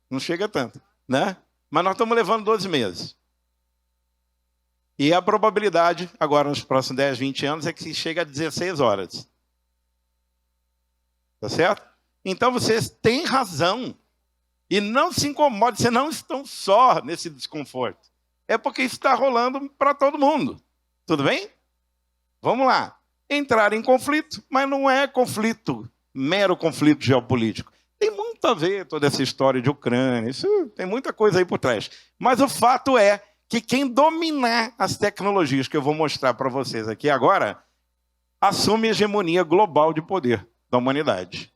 S1: Não chega tanto, né? Mas nós estamos levando 12 meses. E a probabilidade, agora nos próximos 10, 20 anos, é que chega a 16 horas. Tá certo? Então vocês têm razão. E não se incomodem, vocês não estão só nesse desconforto. É porque isso está rolando para todo mundo. Tudo bem? Vamos lá. Entrar em conflito, mas não é conflito, mero conflito geopolítico. Tem muito a ver toda essa história de Ucrânia, isso tem muita coisa aí por trás. Mas o fato é que quem dominar as tecnologias que eu vou mostrar para vocês aqui agora, assume a hegemonia global de poder da humanidade.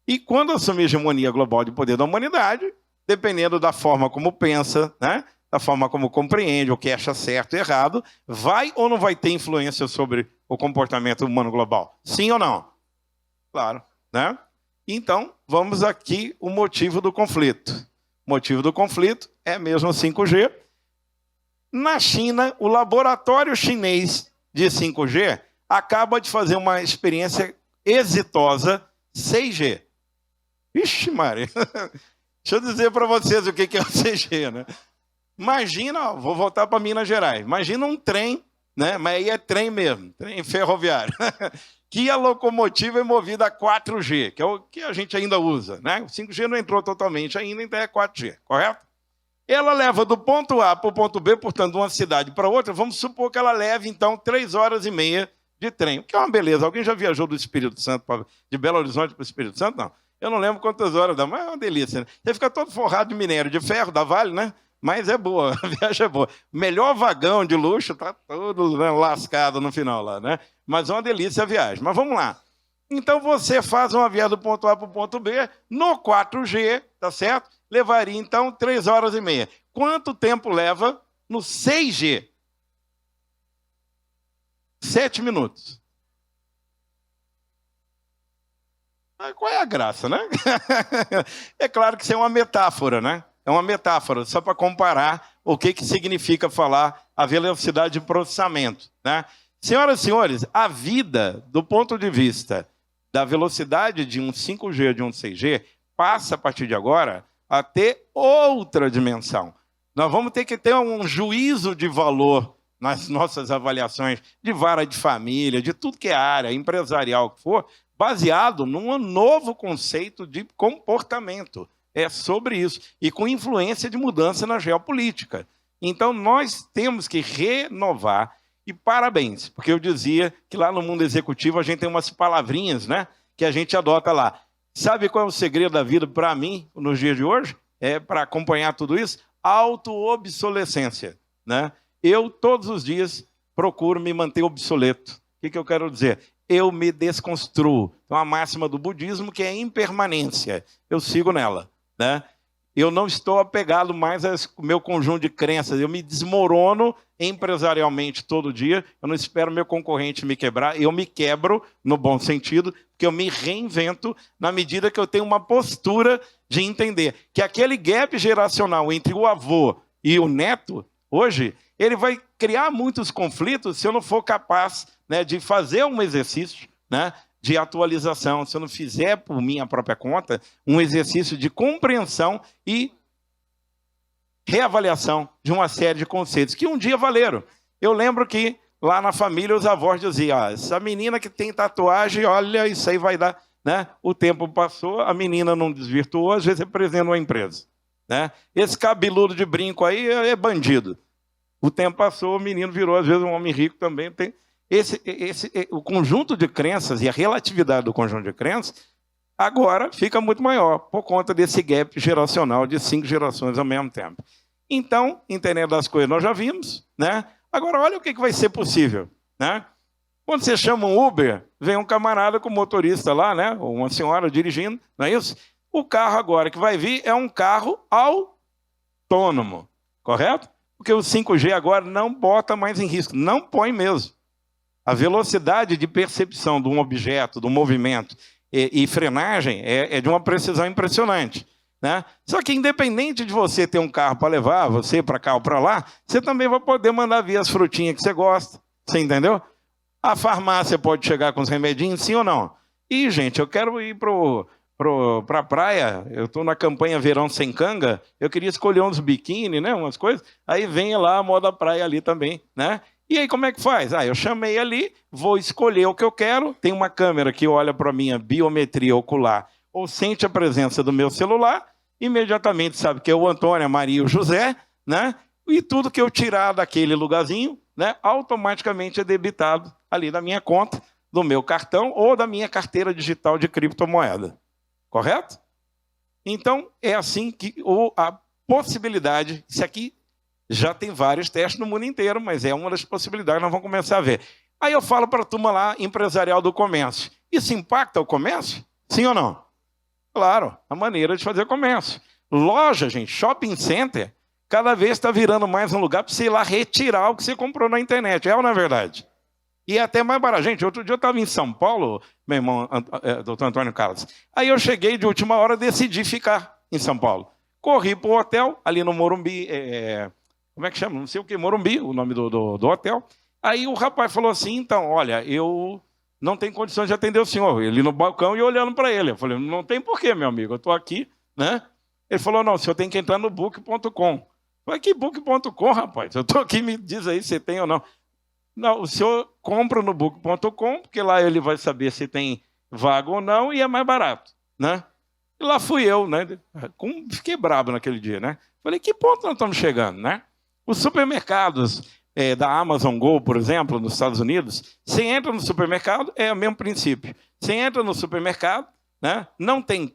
S1: E quando assume a hegemonia global de poder da humanidade, dependendo da forma como pensa, né, da forma como compreende, o que acha certo e errado, vai ou não vai ter influência sobre o comportamento humano global? Sim ou não? Claro, né? Então, vamos aqui o motivo do conflito. O motivo do conflito é mesmo o 5G. Na China, o laboratório chinês de 5G acaba de fazer uma experiência exitosa 6G. Ixi, Maria. Deixa eu dizer para vocês o que é o 6G, né? Imagina, ó, vou voltar para Minas Gerais. Imagina um trem, né? Mas aí é trem mesmo, trem ferroviário. Que a locomotiva é movida a 4G, que é o que a gente ainda usa, né? O 5G não entrou totalmente ainda, então é 4G, correto? Ela leva do ponto A para o ponto B, portanto, de uma cidade para outra, vamos supor que ela leve, então, 3 horas e meia de trem, o que é uma beleza. Alguém já viajou do Espírito Santo, de Belo Horizonte para o Espírito Santo? Não. Eu não lembro quantas horas dá, mas é uma delícia, né? Você fica todo forrado de minério de ferro da Vale, né? Mas é boa, a viagem é boa. Melhor vagão de luxo, tá todo, né, lascado no final lá, né? Mas é uma delícia a viagem. Mas vamos lá. Então você faz uma viagem do ponto A para o ponto B, no 4G, tá certo? Levaria, então, 3 horas e meia. Quanto tempo leva no 6G? 7 minutos. Mas qual é a graça, né? É claro que isso é uma metáfora, né? É uma metáfora, só para comparar o que significa falar a velocidade de processamento, né? Senhoras e senhores, a vida, do ponto de vista da velocidade de um 5G, de um 6G, passa, a partir de agora, a ter outra dimensão. Nós vamos ter que ter um juízo de valor nas nossas avaliações de vara de família, de tudo que é área empresarial que for, baseado num novo conceito de comportamento. É sobre isso. E com influência de mudança na geopolítica. Então, nós temos que renovar. E parabéns, porque eu dizia que lá no mundo executivo a gente tem umas palavrinhas, né, que a gente adota lá. Sabe qual é o segredo da vida para mim, nos dias de hoje? É para acompanhar tudo isso? Auto-obsolescência, né? Eu, todos os dias, procuro me manter obsoleto. O que eu quero dizer? Eu me desconstruo. Então, a máxima do budismo que é impermanência. Eu sigo nela, né? Eu não estou apegado mais ao meu conjunto de crenças. Eu me desmorono empresarialmente todo dia. Eu não espero meu concorrente me quebrar. Eu me quebro, no bom sentido, porque eu me reinvento na medida que eu tenho uma postura de entender que aquele gap geracional entre o avô e o neto, hoje, ele vai criar muitos conflitos se eu não for capaz, né, de fazer um exercício, né, de atualização, se eu não fizer por minha própria conta, um exercício de compreensão e reavaliação de uma série de conceitos que um dia valeram. Eu lembro que lá na família os avós diziam, essa menina que tem tatuagem, olha, isso aí vai dar, né? O tempo passou, a menina não desvirtuou, às vezes representa uma empresa, né? Esse cabeludo de brinco aí é bandido. O tempo passou, o menino virou, às vezes, um homem rico também. Tem o conjunto de crenças e a relatividade do conjunto de crenças agora fica muito maior por conta desse gap geracional de 5 gerações ao mesmo tempo. Então, entendendo as coisas, nós já vimos, né? Agora, olha o que vai ser possível, né? Quando você chama um Uber, vem um camarada com o motorista lá, né? Ou uma senhora dirigindo, não é isso? O carro agora que vai vir é um carro autônomo, correto? Porque o 5G agora não bota mais em risco, não põe mesmo. A velocidade de percepção de um objeto, do movimento e frenagem é de uma precisão impressionante, né? Só que independente de você ter um carro para levar, você para cá ou para lá, você também vai poder mandar vir as frutinhas que você gosta, você entendeu? A farmácia pode chegar com os remedinhos, sim ou não? E, gente, eu quero ir para a praia, eu estou na campanha Verão Sem Canga, eu queria escolher uns biquíni, né, umas coisas, aí vem lá a moda praia ali também, né? E aí como é que faz? Eu chamei ali, vou escolher o que eu quero, tem uma câmera que olha para a minha biometria ocular, ou sente a presença do meu celular, imediatamente sabe que é o Antônio, a Maria e o José, né? E tudo que eu tirar daquele lugarzinho, né, automaticamente é debitado ali da minha conta, do meu cartão ou da minha carteira digital de criptomoeda. Correto? Então, é assim que a possibilidade, isso aqui já tem vários testes no mundo inteiro, mas é uma das possibilidades que nós vamos começar a ver. Aí eu falo para a turma lá, empresarial do comércio. Isso impacta o comércio? Sim ou não? Claro, a maneira de fazer comércio. Loja, gente, shopping center, cada vez está virando mais um lugar para você ir lá retirar o que você comprou na internet. É ou não é verdade? E é até mais barato. Gente, outro dia eu estava em São Paulo, meu irmão, doutor Antônio Carlos. Aí eu cheguei de última hora, decidi ficar em São Paulo. Corri para o hotel, ali no Morumbi, como é que chama? Não sei o que, Morumbi, o nome do hotel. Aí o rapaz falou assim, então, olha, eu não tenho condições de atender o senhor. Ele no balcão e eu olhando para ele. Eu falei, não tem porquê, meu amigo, eu estou aqui, né? Ele falou, não, o senhor tem que entrar no book.com. Eu falei, que book.com, rapaz? Eu estou aqui, me diz aí se tem ou não. Não, o senhor compra no book.com, porque lá ele vai saber se tem vaga ou não e é mais barato, né? E lá fui eu, né? Fiquei brabo naquele dia, né? Falei, que ponto nós estamos chegando, né? Os supermercados da Amazon Go, por exemplo, nos Estados Unidos, você entra no supermercado, é o mesmo princípio. Você entra no supermercado, né? Não tem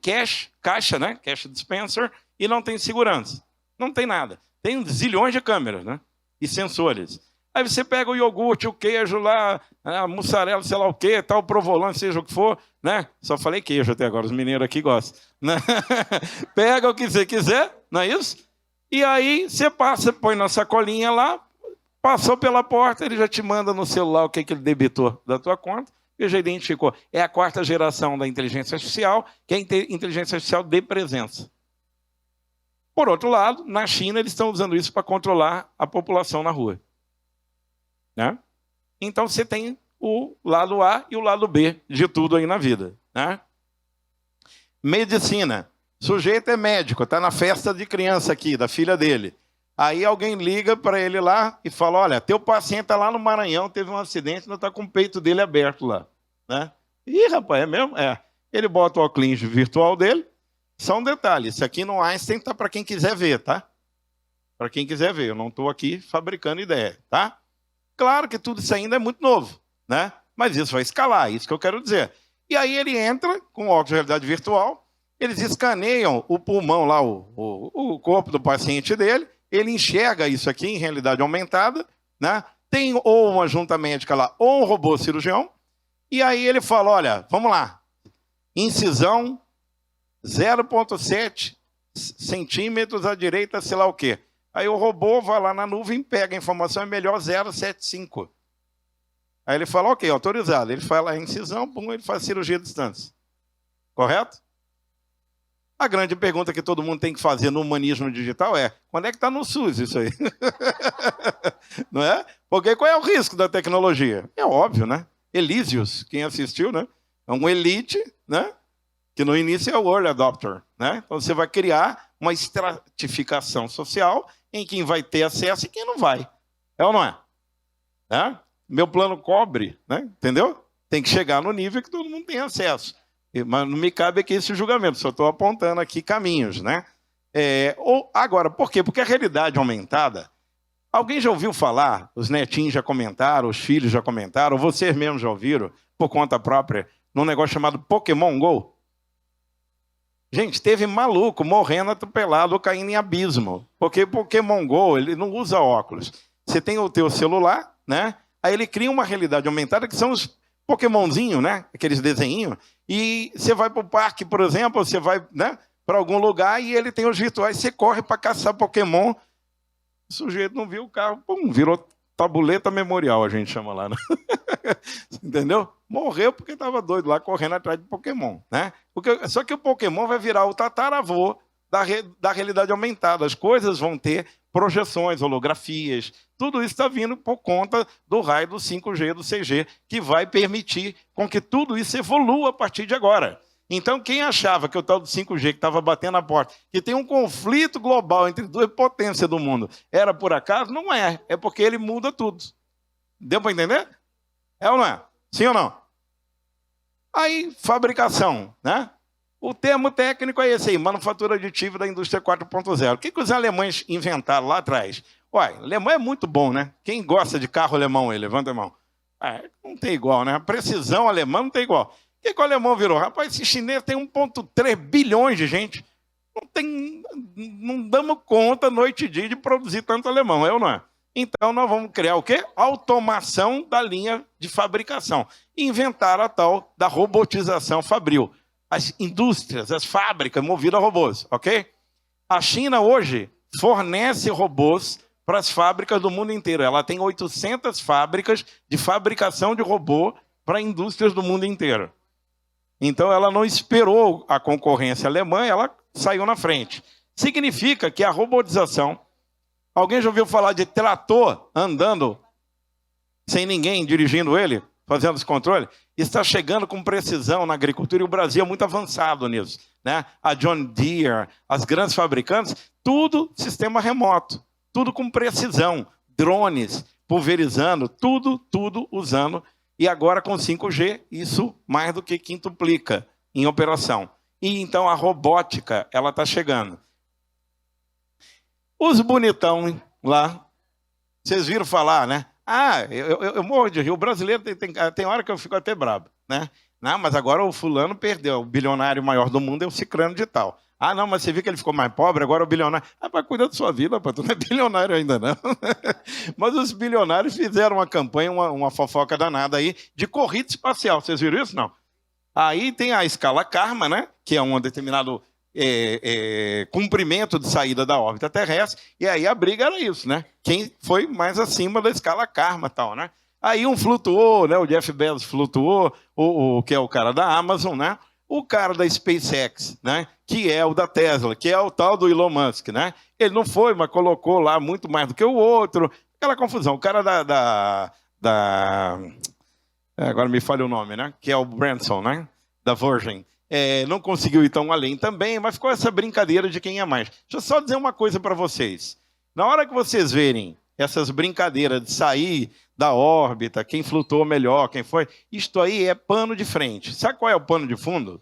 S1: caixa, né? Cash dispenser, e não tem segurança. Não tem nada. Tem zilhões de câmeras, né? E sensores. Aí você pega o iogurte, o queijo lá, a mussarela, sei lá o quê, tal, provolone, seja o que for, né? Só falei queijo até agora, os mineiros aqui gostam. Né? Pega o que você quiser, não é isso? E aí você passa, põe na sacolinha lá, passou pela porta, ele já te manda no celular o que ele debitou da tua conta, e já identificou. É a 4ª geração da inteligência artificial, que é a inteligência artificial de presença. Por outro lado, na China, eles estão usando isso para controlar a população na rua. Né? Então você tem o lado A e o lado B de tudo aí na vida. Né? Medicina. O sujeito é médico, está na festa de criança aqui, da filha dele. Aí alguém liga para ele lá e fala, olha, teu paciente está lá no Maranhão, teve um acidente, não está com o peito dele aberto lá. Né? Ih, rapaz, é mesmo? É. Ele bota o óculos virtual dele. Só um detalhe, isso aqui no Einstein está para quem quiser ver, tá? Para quem quiser ver, eu não estou aqui fabricando ideia, tá? Claro que tudo isso ainda é muito novo, né? Mas isso vai escalar, isso que eu quero dizer. E aí ele entra com óculos de realidade virtual, eles escaneiam o pulmão lá, o corpo do paciente dele, ele enxerga isso aqui em realidade aumentada, né? Tem ou uma junta médica lá, ou um robô cirurgião, e aí ele fala, olha, vamos lá, incisão 0,7 centímetros à direita, sei lá o quê. Aí o robô vai lá na nuvem, pega a informação, é melhor 0,75. Aí ele fala, ok, autorizado. Ele faz lá a incisão, pum, ele faz cirurgia à distância. Correto? A grande pergunta que todo mundo tem que fazer no humanismo digital é, quando é que está no SUS isso aí? Não é? Porque qual é o risco da tecnologia? É óbvio, né? Elysius, quem assistiu, né? É um elite, né? Que no início é o early adopter, né? Então você vai criar uma estratificação social em quem vai ter acesso e quem não vai. É ou não é? Meu plano cobre, né? Entendeu? Tem que chegar no nível que todo mundo tem acesso. Mas não me cabe aqui esse julgamento, só estou apontando aqui caminhos, né? Agora, por quê? Porque a realidade aumentada, alguém já ouviu falar, os netinhos já comentaram, os filhos já comentaram, vocês mesmos já ouviram, por conta própria, num negócio chamado Pokémon Go? Gente, teve maluco morrendo atropelado ou caindo em abismo. Porque Pokémon Go, ele não usa óculos. Você tem o teu celular, né? Aí ele cria uma realidade aumentada, que são os Pokémonzinhos, né? Aqueles desenhinhos. E você vai para o parque, por exemplo, você vai, né, para algum lugar e ele tem os virtuais, você corre para caçar Pokémon. O sujeito não viu o carro, pum, virou tabuleta memorial, a gente chama lá, né? Entendeu? Morreu porque estava doido lá correndo atrás de Pokémon, né? Só que o Pokémon vai virar o tataravô da realidade aumentada. As coisas vão ter projeções, holografias. Tudo isso está vindo por conta do raio do 5G, do 6G, que vai permitir com que tudo isso evolua a partir de agora. Então, quem achava que o tal do 5G que estava batendo na porta, que tem um conflito global entre duas potências do mundo, era por acaso? Não é. É porque ele muda tudo. Deu para entender? É ou não é? Sim ou não? Aí, fabricação, né? O termo técnico é esse aí, manufatura aditiva da indústria 4.0. O que os alemães inventaram lá atrás? Uai, alemão é muito bom, né? Quem gosta de carro alemão aí? Levanta a mão. Não tem igual, né? A precisão alemã não tem igual. O que o alemão virou? Rapaz, esse chinês tem 1,3 bilhões de gente. Não damos conta, noite e dia, de produzir tanto alemão, é ou não é? Então, nós vamos criar o quê? Automação da linha de fabricação. Inventar a tal da robotização fabril. As indústrias, as fábricas movidas a robôs, ok? A China hoje fornece robôs para as fábricas do mundo inteiro. Ela tem 800 fábricas de fabricação de robô para indústrias do mundo inteiro. Então, ela não esperou a concorrência alemã, ela saiu na frente. Significa que a robotização... Alguém já ouviu falar de trator andando sem ninguém dirigindo ele, fazendo os controles? Está chegando com precisão na agricultura e o Brasil é muito avançado nisso, né? A John Deere, as grandes fabricantes, tudo sistema remoto, tudo com precisão, drones, pulverizando, tudo usando. E agora com 5G, isso mais do que quintuplica em operação. E então a robótica, ela está chegando. Os bonitão lá, vocês viram falar, né? Eu morro de rir. O brasileiro tem hora que eu fico até brabo, né? Não, mas agora o fulano perdeu. O bilionário maior do mundo é o cicrano de tal. Não, mas você viu que ele ficou mais pobre, agora o bilionário... Rapaz, cuida da sua vida, rapaz, tu não é bilionário ainda, não. Mas os bilionários fizeram uma campanha, uma fofoca danada aí, de corrida espacial. Vocês viram isso, não? Aí tem a escala Karma, né? Que é um determinado... cumprimento de saída da órbita terrestre, e aí a briga era isso, né? Quem foi mais acima da escala Karma, tal, né? Aí um flutuou, né? O Jeff Bezos flutuou, que é o cara da Amazon, né? O cara da SpaceX, né? Que é o da Tesla, que é o tal do Elon Musk, né? Ele não foi, mas colocou lá muito mais do que o outro, aquela confusão. O cara agora me falha o nome, né? Que é o Branson, né? Da Virgin. Não conseguiu ir tão além também, mas ficou essa brincadeira de quem é mais. Deixa eu só dizer uma coisa para vocês. Na hora que vocês verem essas brincadeiras de sair da órbita, quem flutuou melhor, quem foi, isto aí é pano de frente. Sabe qual é o pano de fundo?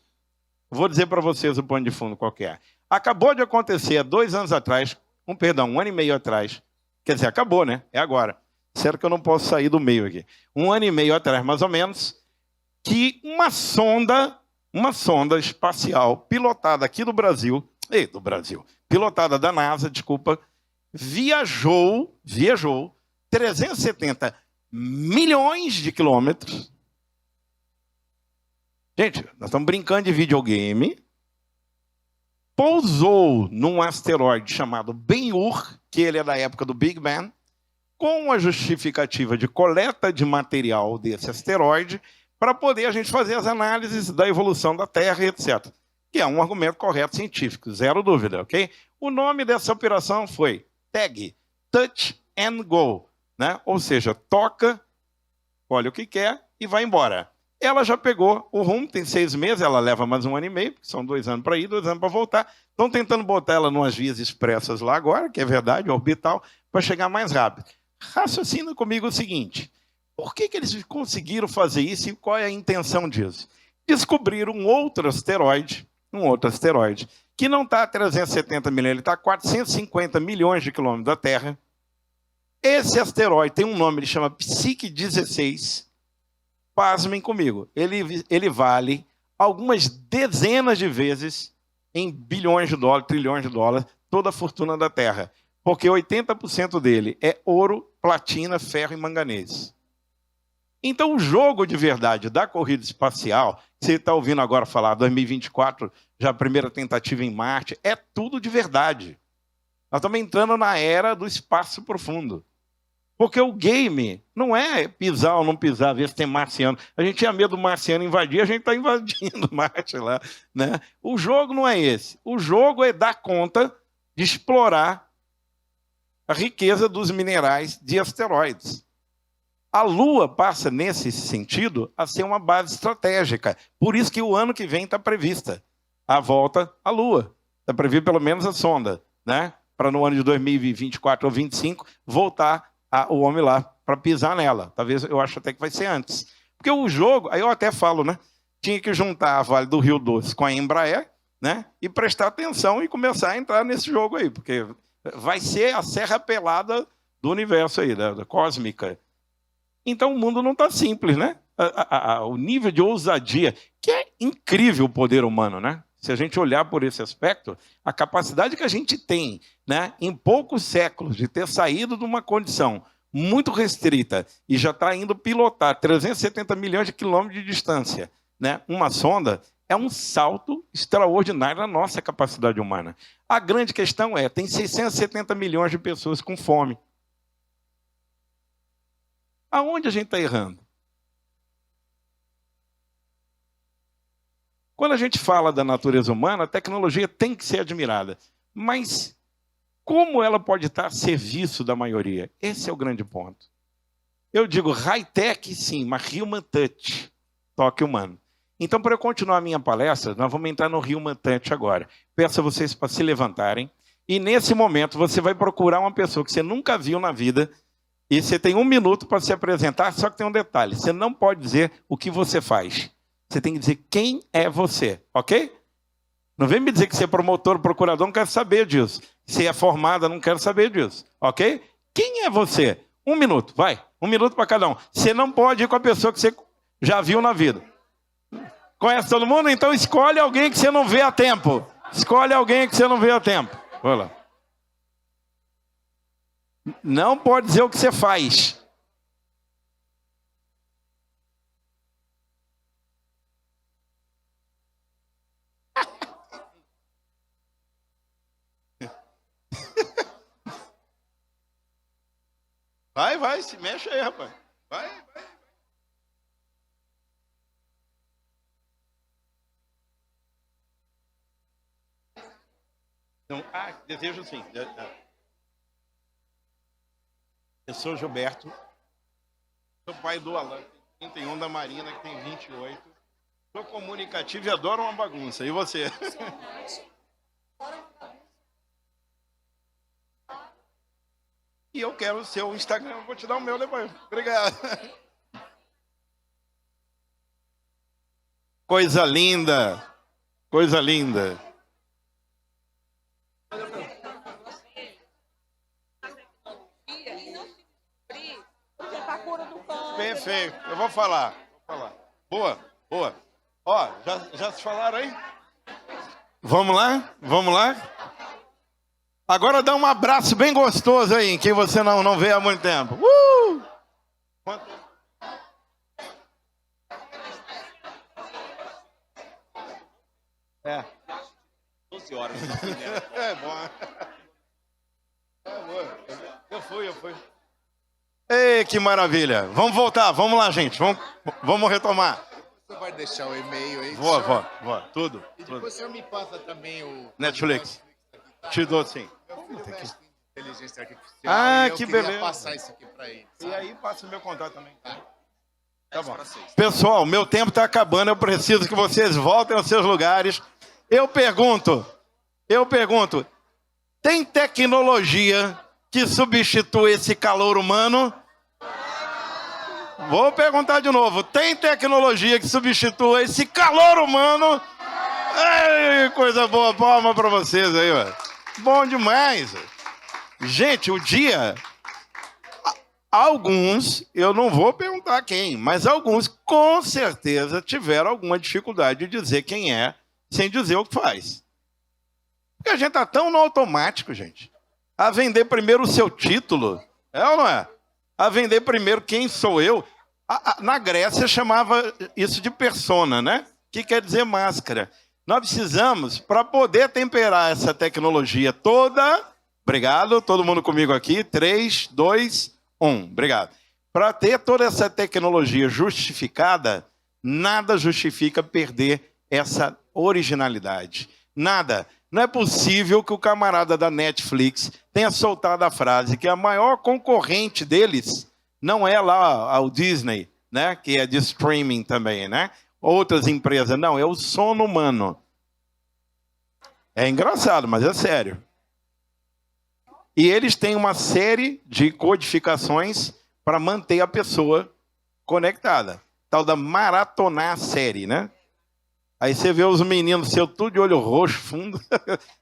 S1: Vou dizer para vocês o pano de fundo qual que é. Acabou de acontecer há 2 anos atrás, um ano e meio atrás, quer dizer, acabou, né? É agora. Certo que eu não posso sair do meio aqui. 1 ano e meio atrás, mais ou menos, que uma sonda espacial pilotada aqui do Brasil, pilotada da NASA, desculpa, viajou 370 milhões de quilômetros. Gente, nós estamos brincando de videogame. Pousou num asteroide chamado Ben-Hur, que ele é da época do Big Bang, com a justificativa de coleta de material desse asteroide, para poder a gente fazer as análises da evolução da Terra, etc. Que é um argumento correto científico, zero dúvida, ok? O nome dessa operação foi TAG, Touch and Go, né? Ou seja, toca, olha o que quer e vai embora. Ela já pegou o rumo, tem 6 meses, ela leva mais 1 ano e meio, porque são 2 anos para ir, 2 anos para voltar. Estão tentando botar ela numas vias expressas lá agora, que é verdade, orbital, para chegar mais rápido. Raciocina comigo o seguinte... Por que eles conseguiram fazer isso e qual é a intenção disso? Descobriram um outro asteroide, que não está a 370 milhões, ele está a 450 milhões de quilômetros da Terra. Esse asteroide tem um nome, ele chama Psique 16. Pasmem comigo, ele vale algumas dezenas de vezes em bilhões de dólares, trilhões de dólares, toda a fortuna da Terra. Porque 80% dele é ouro, platina, ferro e manganês. Então, o jogo de verdade da corrida espacial, você está ouvindo agora falar, 2024, já a primeira tentativa em Marte, é tudo de verdade. Nós estamos entrando na era do espaço profundo. Porque o game não é pisar ou não pisar, ver se tem marciano. A gente tinha medo do marciano invadir, a gente está invadindo Marte lá. Né? O jogo não é esse. O jogo é dar conta de explorar a riqueza dos minerais de asteroides. A Lua passa, nesse sentido, a ser uma base estratégica. Por isso que o ano que vem está prevista a volta à Lua. Está previsto pelo menos a sonda, né? Para no ano de 2024 ou 2025 voltar o homem lá para pisar nela. Talvez, eu acho até que vai ser antes. Porque o jogo, aí eu até falo, né? Tinha que juntar a Vale do Rio Doce com a Embraer, né? E prestar atenção e começar a entrar nesse jogo aí, porque vai ser a serra pelada do universo aí, da cósmica. Então o mundo não está simples, né? O nível de ousadia, que é incrível o poder humano, né? Se a gente olhar por esse aspecto, a capacidade que a gente tem, né, em poucos séculos, de ter saído de uma condição muito restrita e já está indo pilotar 370 milhões de quilômetros de distância, né, uma sonda, é um salto extraordinário na nossa capacidade humana. A grande questão é, tem 670 milhões de pessoas com fome. Aonde a gente está errando? Quando a gente fala da natureza humana, a tecnologia tem que ser admirada. Mas como ela pode estar a serviço da maioria? Esse é o grande ponto. Eu digo high-tech, sim, mas human touch, toque humano. Então, para eu continuar a minha palestra, nós vamos entrar no human touch agora. Peço a vocês para se levantarem. E nesse momento, você vai procurar uma pessoa que você nunca viu na vida. E você tem 1 minuto para se apresentar, só que tem um detalhe. Você não pode dizer o que você faz. Você tem que dizer quem é você, ok? Não vem me dizer que você é promotor, procurador, não quero saber disso. Se é formada, não quero saber disso, ok? Quem é você? 1 minuto, vai. 1 minuto para cada um. Você não pode ir com a pessoa que você já viu na vida. Conhece todo mundo? Então escolhe alguém que você não vê há tempo. Escolhe alguém que você não vê há tempo. Vai lá. Não pode dizer o que você faz. Vai, se mexe aí, rapaz. Vai. Então, desejo sim. Eu sou Gilberto, sou pai do Alan, que tem 31, da Marina, que tem 28. Sou comunicativo e adoro uma bagunça. E você? E eu quero o seu Instagram, vou te dar o meu depois. Obrigado. Coisa linda, coisa linda. Perfeito, eu vou falar. Boa. Ó, já se falaram aí? Vamos lá? Agora dá um abraço bem gostoso aí, em quem você não vê há muito tempo. É. 12 horas. É bom. Eu fui. Ei, que maravilha. Vamos voltar, vamos lá, gente. Vamos retomar.
S2: Você vai deixar o e-mail aí?
S1: Vou. Tudo.
S2: E depois o senhor me passa também o...
S1: Netflix. Te dou sim.
S2: Meu filho mexe com inteligência artificial.
S1: Que
S2: eu
S1: beleza.
S2: queria passar isso aqui para ele.
S1: E aí passa o meu contato também.
S2: Tá bom.
S1: Pessoal, meu tempo está acabando. Eu preciso que vocês voltem aos seus lugares. Eu pergunto, tem tecnologia que substitui esse calor humano? Vou perguntar de novo. Tem tecnologia que substitua esse calor humano? Ei, coisa boa. Palma para vocês aí, ó. Bom demais. Gente, o dia... Alguns, eu não vou perguntar quem, mas alguns com certeza tiveram alguma dificuldade de dizer quem é, sem dizer o que faz. Porque a gente está tão no automático, gente. A vender primeiro o seu título, é ou não é? A vender primeiro quem sou eu. Na Grécia chamava isso de persona, né? Que quer dizer máscara. Nós precisamos, para poder temperar essa tecnologia toda... Obrigado, todo mundo comigo aqui. 3, 2, 1. Obrigado. Para ter toda essa tecnologia justificada, nada justifica perder essa originalidade. Nada. Não é possível que o camarada da Netflix tenha soltado a frase que a maior concorrente deles não é lá o Disney, né? Que é de streaming também, né? Outras empresas. Não, é o sono humano. É engraçado, mas é sério. E eles têm uma série de codificações para manter a pessoa conectada. Tal da maratonar a série, né? Aí você vê os meninos seu tudo de olho roxo, fundo,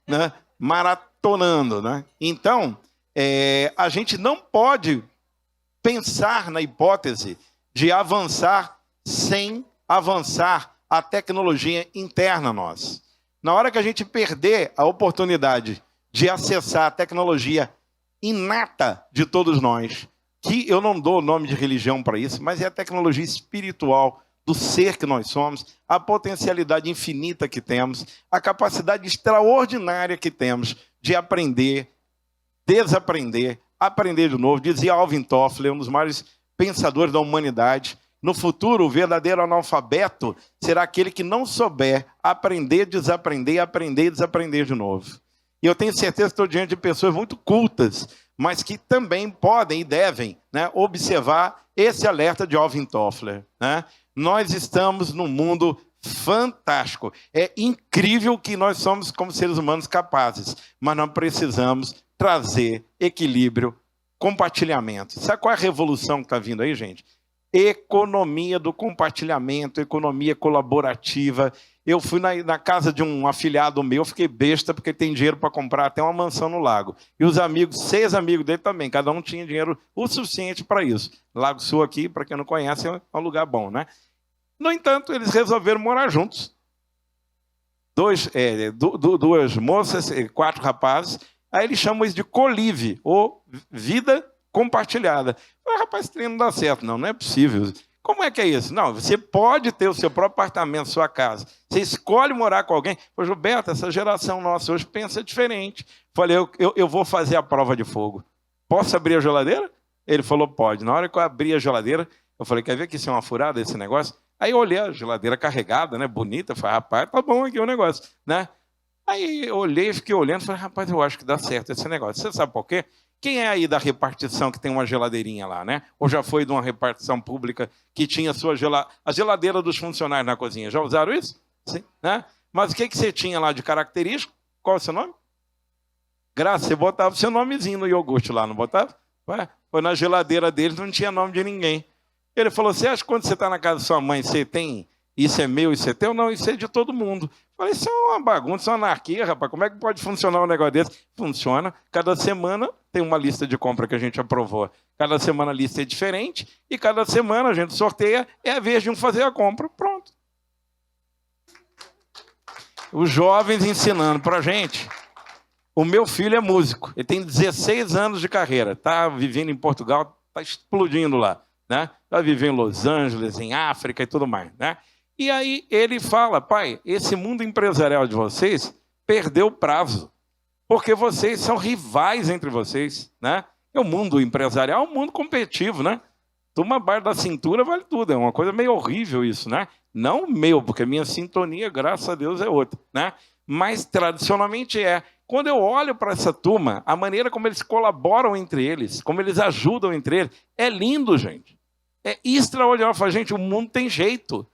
S1: né? Maratonando, né? Então, a gente não pode pensar na hipótese de avançar sem avançar a tecnologia interna a nós. Na hora que a gente perder a oportunidade de acessar a tecnologia inata de todos nós, que eu não dou o nome de religião para isso, mas é a tecnologia espiritual do ser que nós somos, a potencialidade infinita que temos, a capacidade extraordinária que temos de aprender, desaprender, aprender de novo. Dizia Alvin Toffler, um dos maiores pensadores da humanidade, no futuro, o verdadeiro analfabeto será aquele que não souber aprender, desaprender, aprender e desaprender de novo. E eu tenho certeza que estou diante de pessoas muito cultas, mas que também podem e devem, né, observar esse alerta de Alvin Toffler, né? Nós estamos num mundo fantástico. É incrível que nós somos, como seres humanos, capazes, mas nós precisamos trazer equilíbrio, compartilhamento. Sabe qual é a revolução que está vindo aí, gente? Economia do compartilhamento, economia colaborativa. Eu fui na casa de um afilhado meu, fiquei besta porque tem dinheiro para comprar até uma mansão no lago. E os amigos, 6 amigos dele também, cada um tinha dinheiro o suficiente para isso. Lago Sul aqui, para quem não conhece, é um lugar bom, né? No entanto, eles resolveram morar juntos. Duas moças, 4 rapazes. Aí eles chamam isso de colive, ou vida compartilhada. Mas, rapaz, esse trem não dá certo, não é possível. Como é que é isso? Não, você pode ter o seu próprio apartamento, sua casa. Você escolhe morar com alguém. Pô, Gilberto, essa geração nossa hoje pensa diferente. Falei, eu vou fazer a prova de fogo. Posso abrir a geladeira? Ele falou, pode. Na hora que eu abri a geladeira, eu falei, quer ver que isso é uma furada, esse negócio? Aí eu olhei a geladeira carregada, né, bonita. Falei, rapaz, tá bom aqui o negócio, né? Aí eu olhei, fiquei olhando, falei, rapaz, eu acho que dá certo esse negócio. Você sabe por quê? Quem é aí da repartição que tem uma geladeirinha lá, né? Ou já foi de uma repartição pública que tinha a geladeira dos funcionários na cozinha? Já usaram isso? Sim, né? Mas o que você tinha lá de característico? Qual é o seu nome? Graça, você botava o seu nomezinho no iogurte lá, não botava? Foi na geladeira deles, não tinha nome de ninguém. Ele falou, você acha que quando você está na casa da sua mãe, você tem isso é meu, isso é teu? Não, isso é de todo mundo. Falei, isso é uma bagunça, uma anarquia, rapaz. Como é que pode funcionar um negócio desse? Funciona. Cada semana tem uma lista de compra que a gente aprovou. Cada semana a lista é diferente e cada semana a gente sorteia, é a vez de um fazer a compra. Pronto. Os jovens ensinando para a gente. O meu filho é músico. Ele tem 16 anos de carreira. Está vivendo em Portugal, está explodindo lá, né? Está vivendo em Los Angeles, em África e tudo mais, né? E aí ele fala, pai, esse mundo empresarial de vocês perdeu o prazo, porque vocês são rivais entre vocês, né? O mundo empresarial é um mundo competitivo, né? Toma abaixo da cintura vale tudo, é uma coisa meio horrível isso, né? Não meu, porque a minha sintonia, graças a Deus, é outra, né? Mas tradicionalmente é. Quando eu olho para essa turma, a maneira como eles colaboram entre eles, como eles ajudam entre eles, é lindo, gente. É extraordinário. Eu falo, gente, o mundo tem jeito.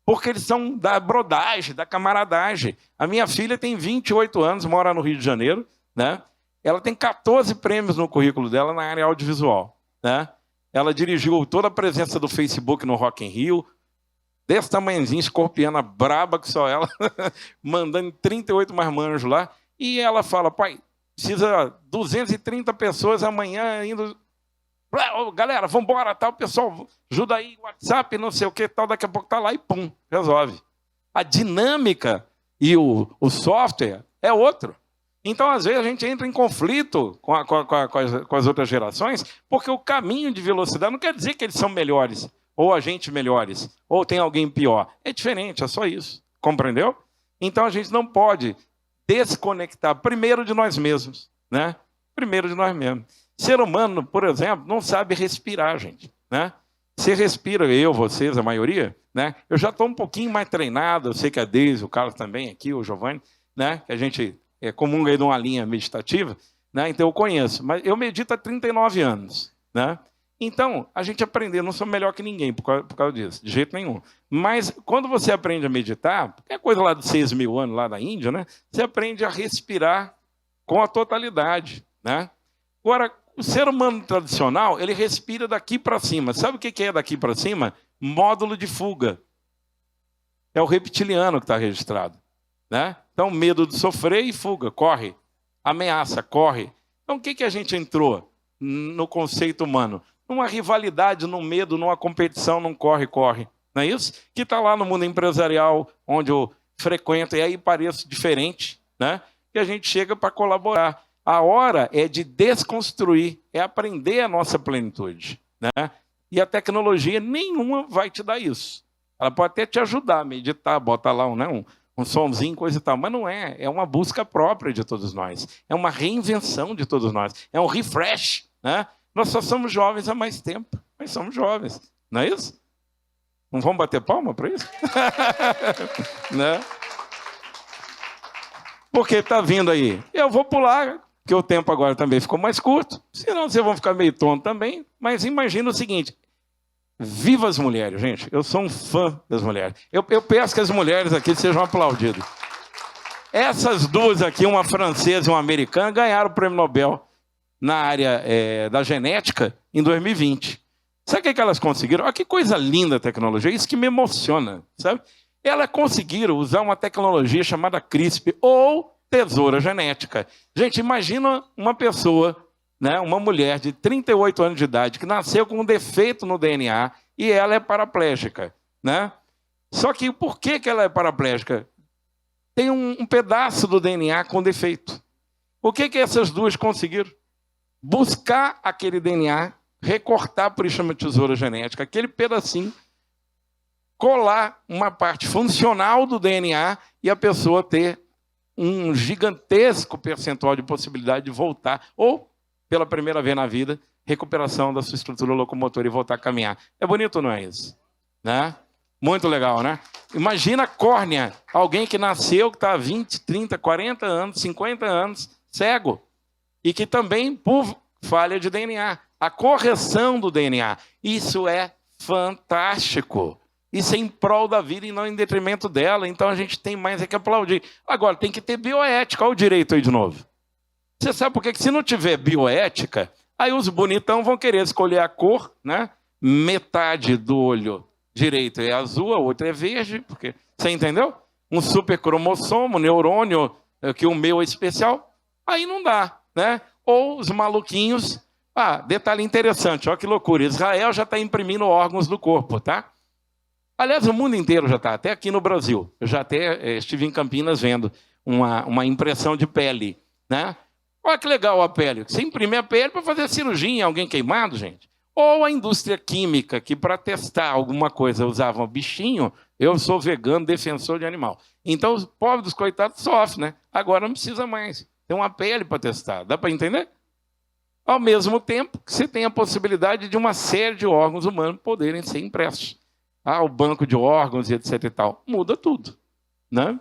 S1: Porque eles são da brodagem, da camaradagem. A minha filha tem 28 anos, mora no Rio de Janeiro, né? Ela tem 14 prêmios no currículo dela na área audiovisual, né? Ela dirigiu toda a presença do Facebook no Rock in Rio, desse tamanhozinho, escorpiana braba que só ela, mandando 38 marmanjos lá. E ela fala, pai, precisa 230 pessoas amanhã indo... Galera, vamos embora, tal, pessoal, ajuda aí, WhatsApp, não sei o que, tal, daqui a pouco tá lá e pum, resolve. A dinâmica e o software é outro. Então, às vezes, a gente entra em conflito com as outras gerações, porque o caminho de velocidade não quer dizer que eles são melhores ou a gente melhores, ou tem alguém pior. É diferente, é só isso. Compreendeu? Então a gente não pode desconectar primeiro de nós mesmos, né? Primeiro de nós mesmos. Ser humano, por exemplo, não sabe respirar, gente, né? Você respira, eu, vocês, a maioria, né? Eu já estou um pouquinho mais treinado, eu sei que a Deise, o Carlos também aqui, o Giovanni, né? Que a gente comunga aí de uma linha meditativa, né? Então eu conheço, mas eu medito há 39 anos, né? Então, a gente aprendeu, não sou melhor que ninguém por causa disso, de jeito nenhum. Mas quando você aprende a meditar, porque é coisa lá de 6.000 anos, lá da Índia, né? Você aprende a respirar com a totalidade, né? Agora, o ser humano tradicional, ele respira daqui para cima. Sabe o que é daqui para cima? Módulo de fuga. É o reptiliano que está registrado, né? Então, medo de sofrer e fuga, corre. Ameaça, corre. Então, o que a gente entrou no conceito humano? Numa rivalidade, num medo, numa competição, num corre-corre. Não é isso? Que está lá no mundo empresarial, onde eu frequento, e aí pareço diferente, né? E a gente chega para colaborar. A hora é de desconstruir, é aprender a nossa plenitude, né? E a tecnologia nenhuma vai te dar isso. Ela pode até te ajudar a meditar, botar lá um somzinho, coisa e tal, mas não é. É uma busca própria de todos nós. É uma reinvenção de todos nós. É um refresh, né? Nós só somos jovens há mais tempo, mas somos jovens, não é isso? Não vamos bater palma para isso? Né? Porque está vindo aí. Eu vou pular, porque o tempo agora também ficou mais curto, senão vocês vão ficar meio tonto também, mas imagina o seguinte, viva as mulheres, gente, eu sou um fã das mulheres. Eu peço que as mulheres aqui sejam aplaudidas. Essas duas aqui, uma francesa e uma americana, ganharam o prêmio Nobel na área da genética em 2020. Sabe o que elas conseguiram? Olha que coisa linda a tecnologia, isso que me emociona, sabe? Elas conseguiram usar uma tecnologia chamada CRISPR, ou tesoura genética. Gente, imagina uma pessoa, né, uma mulher de 38 anos de idade, que nasceu com um defeito no DNA e ela é paraplégica, né? Só que por que ela é paraplégica? Tem um pedaço do DNA com defeito. O que essas duas conseguiram? Buscar aquele DNA, recortar, por isso chama tesoura genética, aquele pedacinho, colar uma parte funcional do DNA e a pessoa ter um gigantesco percentual de possibilidade de voltar, ou, pela primeira vez na vida, recuperação da sua estrutura locomotora e voltar a caminhar. É bonito ou não é isso? Né? Muito legal, né? Imagina a córnea, alguém que nasceu, que está há 20, 30, 40 anos, 50 anos, cego. E que também, por falha de DNA, a correção do DNA. Isso é fantástico. Isso é em prol da vida e não em detrimento dela. Então a gente tem mais é que aplaudir. Agora, tem que ter bioética. Olha o direito aí de novo. Você sabe por quê? Que se não tiver bioética, aí os bonitão vão querer escolher a cor, né? Metade do olho direito é azul, a outra é verde. Porque... Você entendeu? Um supercromossomo, neurônio, que o meu é especial. Aí não dá. Né? Ou os maluquinhos. Detalhe interessante, olha que loucura. Israel já está imprimindo órgãos do corpo, tá? Aliás, o mundo inteiro já está, até aqui no Brasil. Eu já até estive em Campinas vendo uma impressão de pele, né? Olha que legal a pele. Você imprime a pele para fazer cirurgia em alguém queimado, gente. Ou a indústria química, que para testar alguma coisa usava um bichinho. Eu sou vegano, defensor de animal. Então, os pobres dos coitados sofrem, né? Agora não precisa mais. Tem uma pele para testar. Dá para entender? Ao mesmo tempo que você tem a possibilidade de uma série de órgãos humanos poderem ser impressos. O banco de órgãos e etc e tal. Muda tudo, né?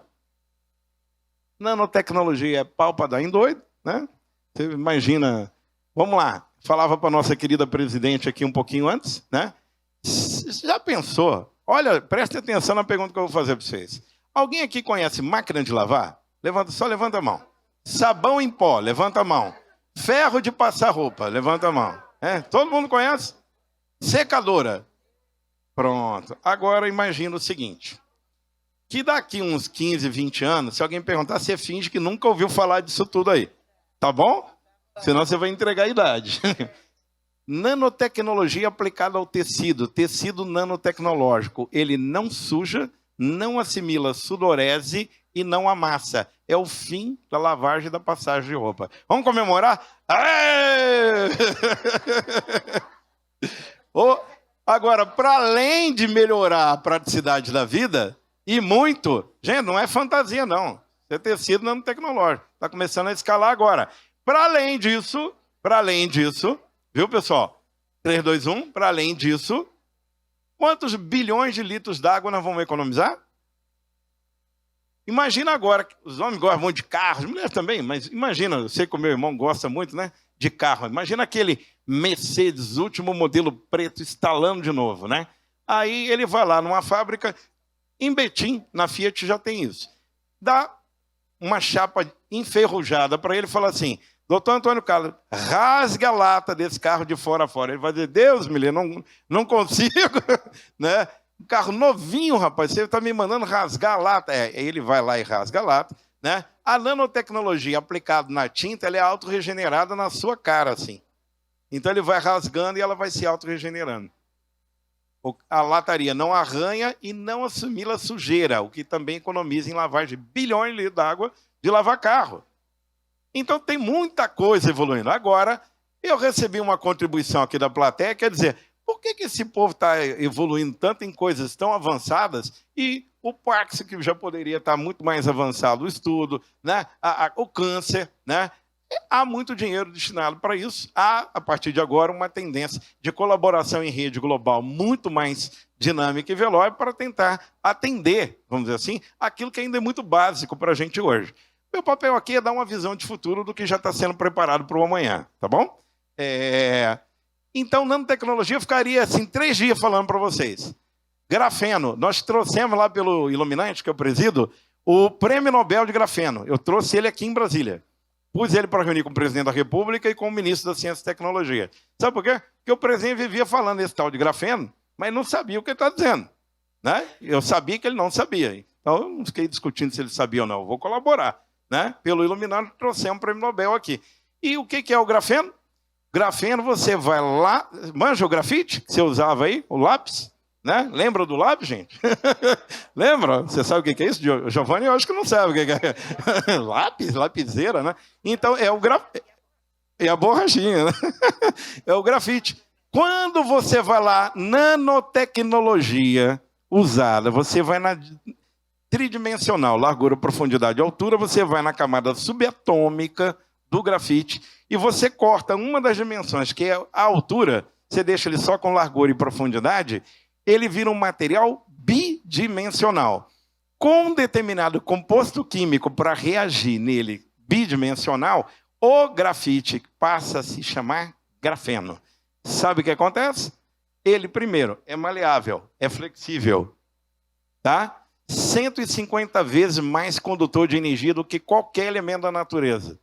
S1: Nanotecnologia é pau para dar em doido, né? Você imagina... Vamos lá. Falava para a nossa querida presidente aqui um pouquinho antes, né? Você já pensou? Olha, preste atenção na pergunta que eu vou fazer para vocês. Alguém aqui conhece máquina de lavar? Só levanta a mão. Sabão em pó, levanta a mão. Ferro de passar roupa, levanta a mão. Todo mundo conhece? Secadora. Pronto. Agora imagina o seguinte. Que daqui uns 15, 20 anos, se alguém perguntar, você finge que nunca ouviu falar disso tudo aí. Tá bom? Senão você vai entregar a idade. Nanotecnologia aplicada ao tecido. Tecido nanotecnológico. Ele não suja, não assimila sudorese e não amassa. É o fim da lavagem e da passagem de roupa. Vamos comemorar? Agora, para além de melhorar a praticidade da vida, e muito, gente, não é fantasia, não. Isso é tecido nanotecnológico. Está começando a escalar agora. Para além disso, viu, pessoal? 3, 2, 1, para além disso, quantos bilhões de litros d'água nós vamos economizar? Imagina agora, os homens gostam muito de carros, mulheres também, mas imagina, eu sei que o meu irmão gosta muito, né, de carro. Imagina aquele Mercedes, último modelo preto, instalando de novo, né? Aí ele vai lá numa fábrica, em Betim, na Fiat já tem isso. Dá uma chapa enferrujada para ele e fala assim, doutor Antônio Carlos, rasga a lata desse carro de fora a fora. Ele vai dizer, Deus me livre, não consigo, né? Um carro novinho, rapaz, você está me mandando rasgar a lata. Ele vai lá e rasga a lata, né? A nanotecnologia aplicada na tinta, ela é autorregenerada na sua cara, assim. Então ele vai rasgando e ela vai se autorregenerando. A lataria não arranha e não assimila sujeira, o que também economiza em lavagem de bilhões de litros d'água de lavar carro. Então tem muita coisa evoluindo. Agora, eu recebi uma contribuição aqui da plateia, quer dizer, por que esse povo está evoluindo tanto em coisas tão avançadas e o Parkinson, que já poderia estar muito mais avançado o estudo, né? O câncer, né? Há muito dinheiro destinado para isso. Há, a partir de agora, uma tendência de colaboração em rede global muito mais dinâmica e veloz para tentar atender, vamos dizer assim, aquilo que ainda é muito básico para a gente hoje. Meu papel aqui é dar uma visão de futuro do que já está sendo preparado para o amanhã, tá bom? Então, nanotecnologia, eu ficaria assim 3 dias falando para vocês. Grafeno, nós trouxemos lá pelo Iluminante, que eu presido, o Prêmio Nobel de Grafeno. Eu trouxe ele aqui em Brasília. Pus ele para reunir com o presidente da República e com o ministro da Ciência e Tecnologia. Sabe por quê? Porque o presidente vivia falando esse tal de grafeno, mas não sabia o que ele está dizendo, né? Eu sabia que ele não sabia. Então, eu não fiquei discutindo se ele sabia ou não. Eu vou colaborar, né? Pelo Iluminante, trouxemos o Prêmio Nobel aqui. E o que é o grafeno? Grafeno, você vai lá... Manja o grafite que você usava aí? O lápis? Né? Lembra do lápis, gente? Lembra? Você sabe o que é isso? Giovanni, eu acho que não sabe o que é. Lápis, lapiseira, né? Então, é o grafite. É a borrachinha, né? É o grafite. Quando você vai lá, nanotecnologia usada, você vai na tridimensional, largura, profundidade e altura, você vai na camada subatômica do grafite e você corta uma das dimensões, que é a altura, você deixa ele só com largura e profundidade, ele vira um material bidimensional. Com um determinado composto químico para reagir nele bidimensional, o grafite passa a se chamar grafeno. Sabe o que acontece? Ele, primeiro, é maleável, é flexível, tá? 150 vezes mais condutor de energia do que qualquer elemento da natureza.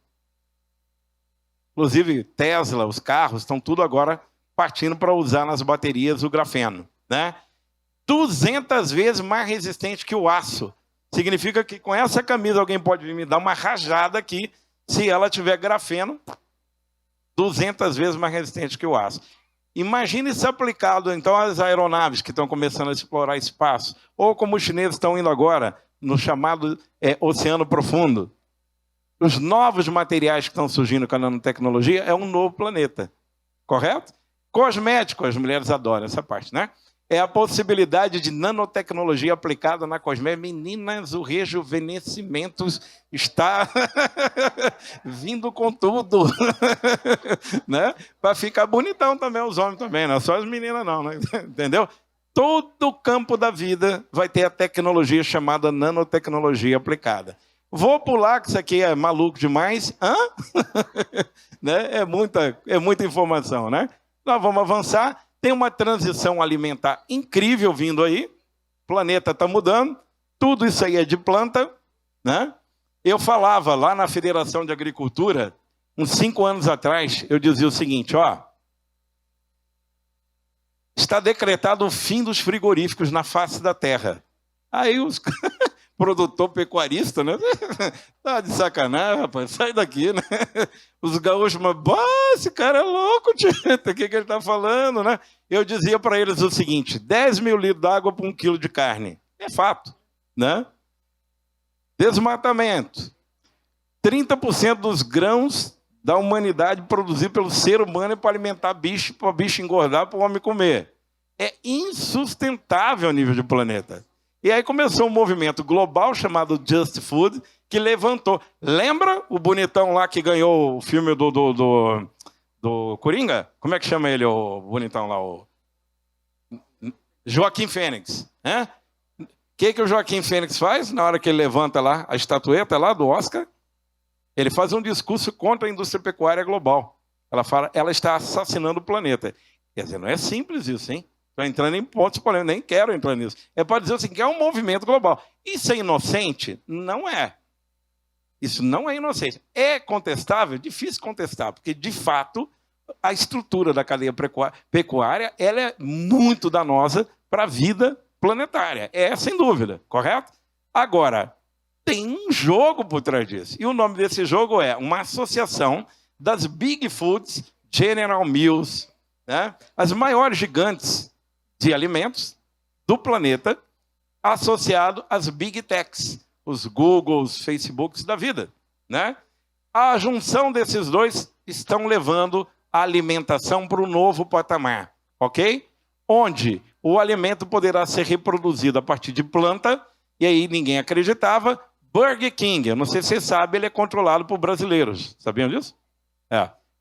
S1: Inclusive, Tesla, os carros, estão tudo agora partindo para usar nas baterias o grafeno, né? 200 vezes mais resistente que o aço. Significa que com essa camisa alguém pode vir me dar uma rajada aqui, se ela tiver grafeno, 200 vezes mais resistente que o aço. Imagine isso aplicado, então, às aeronaves que estão começando a explorar espaço, ou como os chineses estão indo agora, no chamado Oceano Profundo. Os novos materiais que estão surgindo com a nanotecnologia é um novo planeta, correto? Cosmético, as mulheres adoram essa parte, né? É a possibilidade de nanotecnologia aplicada na cosmética. Meninas, o rejuvenescimento está vindo com tudo, né? Para ficar bonitão também, os homens também, não é só as meninas não, né? Entendeu? Todo o campo da vida vai ter a tecnologia chamada nanotecnologia aplicada. Vou pular, que isso aqui é maluco demais. Né? É muita informação, né? Nós vamos avançar. Tem uma transição alimentar incrível vindo aí. O planeta está mudando. Tudo isso aí é de planta, né? Eu falava lá na Federação de Agricultura, uns 5 anos atrás, eu dizia o seguinte, ó. Está decretado o fim dos frigoríficos na face da terra. Aí os... produtor pecuarista, né? Tá de sacanagem, rapaz, sai daqui, né? Os gaúchos, mas esse cara é louco, tio. O que ele tá falando, né? Eu dizia para eles o seguinte, 10 mil litros d'água por 1 quilo de carne. É fato, né? Desmatamento. 30% dos grãos da humanidade produzidos pelo ser humano é para alimentar bicho, para bicho engordar, para o homem comer. é insustentável a nível de planeta. E aí começou um movimento global chamado Just Food, que levantou. Lembra o bonitão lá que ganhou o filme do Coringa? Como é que chama ele, o bonitão lá? O Joaquim Fênix. Né? O que o Joaquim Fênix faz na hora que ele levanta lá a estatueta lá do Oscar? Ele faz um discurso contra a indústria pecuária global. Ela fala, ela está assassinando o planeta. Quer dizer, não é simples isso, hein? Estou entrando em pontos polêmicos, nem quero entrar nisso. É para dizer assim, que é um movimento global. Isso é inocente? Não é. Isso não é inocente. É contestável? Difícil contestar, porque, de fato, a estrutura da cadeia pecuária ela é muito danosa para a vida planetária. É, sem dúvida, correto? Agora, tem um jogo por trás disso. E o nome desse jogo é uma associação das Big Foods, General Mills, né? As maiores gigantes de alimentos do planeta, associado às Big Techs, os Googles, Facebooks da vida. Né? A junção desses dois estão levando a alimentação para um novo patamar, ok? Onde o alimento poderá ser reproduzido a partir de planta, e aí ninguém acreditava. Burger King, eu não sei se vocês sabem, ele é controlado por brasileiros. Sabiam disso?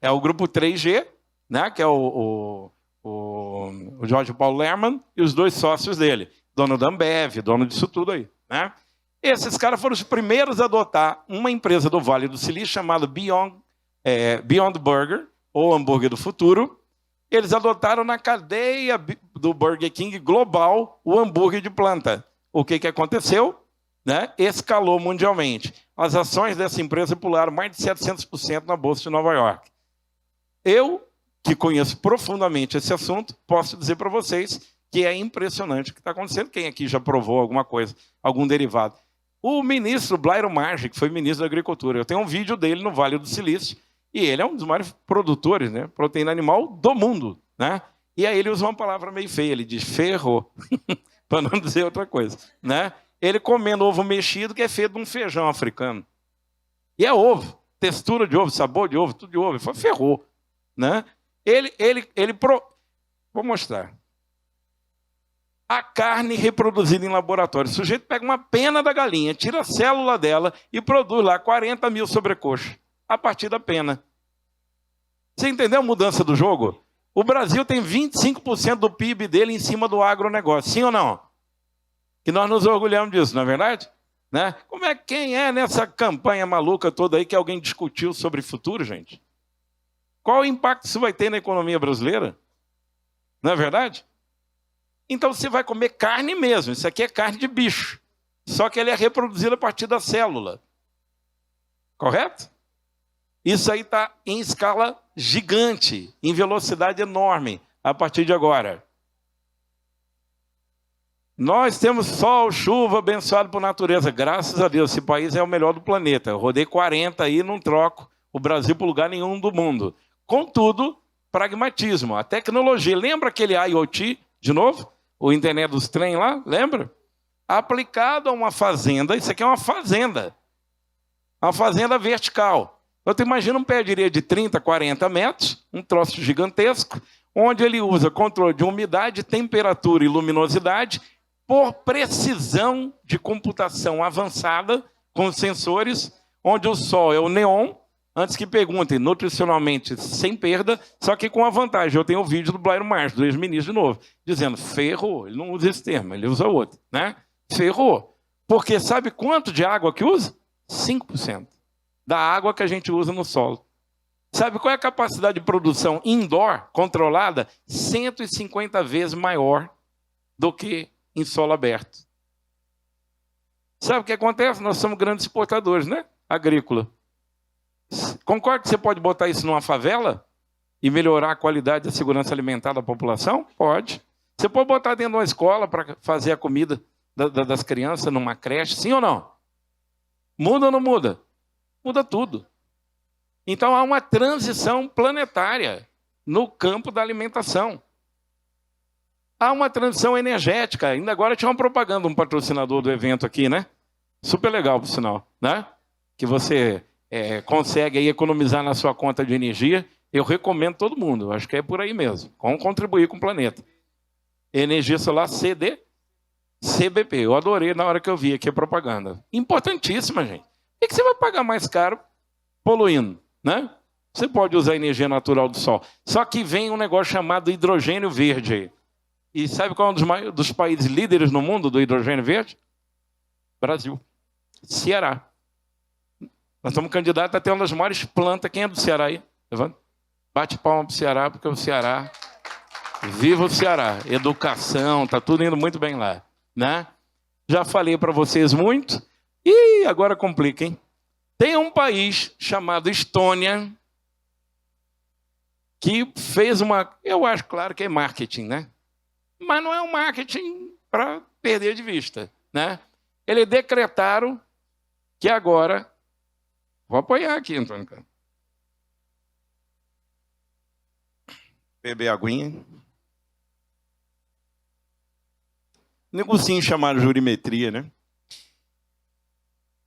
S1: É o grupo 3G, né, que é o Jorge Paulo Lehrman e os dois sócios dele, dono da Ambev, dono disso tudo aí. Né? Esses caras foram os primeiros a adotar uma empresa do Vale do Silício chamada Beyond Burger, ou Hambúrguer do Futuro. Eles adotaram na cadeia do Burger King global o hambúrguer de planta. O que aconteceu? Né? Escalou mundialmente. As ações dessa empresa pularam mais de 700% na Bolsa de Nova York. Eu, que conheço profundamente esse assunto, posso dizer para vocês que é impressionante o que está acontecendo. Quem aqui já provou alguma coisa, algum derivado? O ministro Blairo Marge, que foi ministro da Agricultura, eu tenho um vídeo dele no Vale do Silício, e ele é um dos maiores produtores, né, proteína animal do mundo. Né? E aí ele usa uma palavra meio feia, ele diz ferrou, para não dizer outra coisa. Né? Ele comendo ovo mexido, que é feito de um feijão africano. E é ovo, textura de ovo, sabor de ovo, tudo de ovo. Ele falou, ferrou. Né? Vou mostrar. A carne reproduzida em laboratório. O sujeito pega uma pena da galinha, tira a célula dela e produz lá 40 mil sobrecoxas a partir da pena. Você entendeu a mudança do jogo? O Brasil tem 25% do PIB dele em cima do agronegócio. Sim ou não? Que nós nos orgulhamos disso, não é verdade? Né? Quem é nessa campanha maluca toda aí que alguém discutiu sobre futuro, gente? Qual o impacto isso vai ter na economia brasileira? Não é verdade? Então você vai comer carne mesmo. Isso aqui é carne de bicho. Só que ele é reproduzido a partir da célula. Correto? Isso aí está em escala gigante, em velocidade enorme, a partir de agora. Nós temos sol, chuva, abençoado por natureza. Graças a Deus, esse país é o melhor do planeta. Eu rodei 40 aí, não troco o Brasil por lugar nenhum do mundo. Contudo, pragmatismo. A tecnologia, lembra aquele IoT, de novo? O internet dos trem lá, lembra? Aplicado a uma fazenda, isso aqui é uma fazenda vertical. Então, tu imagina um pé de areia de 30, 40 metros, um troço gigantesco, onde ele usa controle de umidade, temperatura e luminosidade, por precisão de computação avançada, com sensores, onde o sol é o neon, antes que perguntem, nutricionalmente sem perda, só que com a vantagem. Eu tenho o vídeo do Blairo Marge, do ex-ministro de novo, dizendo, ferrou. Ele não usa esse termo, ele usa outro. Né? Ferrou. Porque sabe quanto de água que usa? 5% da água que a gente usa no solo. Sabe qual é a capacidade de produção indoor, controlada? 150 vezes maior do que em solo aberto. Sabe o que acontece? Nós somos grandes exportadores, né? Agrícola. Concorda que você pode botar isso numa favela e melhorar a qualidade e a segurança alimentar da população? Pode. Você pode botar dentro de uma escola para fazer a comida das crianças numa creche, sim ou não? Muda ou não muda? Muda tudo. Então há uma transição planetária no campo da alimentação. Há uma transição energética. Ainda agora tinha uma propaganda, um patrocinador do evento aqui, né? Super legal, por sinal, né? Que você consegue aí economizar na sua conta de energia. Eu recomendo todo mundo. Acho que é por aí mesmo. Vamos contribuir com o planeta. Energia solar CBP. Eu adorei na hora que eu vi aqui a propaganda. Importantíssima, gente. Por que você vai pagar mais caro poluindo, né? Você pode usar a energia natural do sol. Só que vem um negócio chamado hidrogênio verde aí. E sabe qual é um dos países líderes no mundo do hidrogênio verde? Brasil. Ceará. Nós estamos candidatos a ter uma das maiores plantas. Quem é do Ceará aí? Levanta. Bate palma para o Ceará, porque o Ceará... Viva o Ceará. Educação, está tudo indo muito bem lá, né? Já falei para vocês muito. E agora complica, hein? Tem um país chamado Estônia que fez uma... Eu acho, claro, que é marketing, né? Mas não é um marketing para perder de vista, né? Eles decretaram que agora... Vou apoiar aqui, Antônio. Beber aguinha. Negocinho chamado jurimetria, né?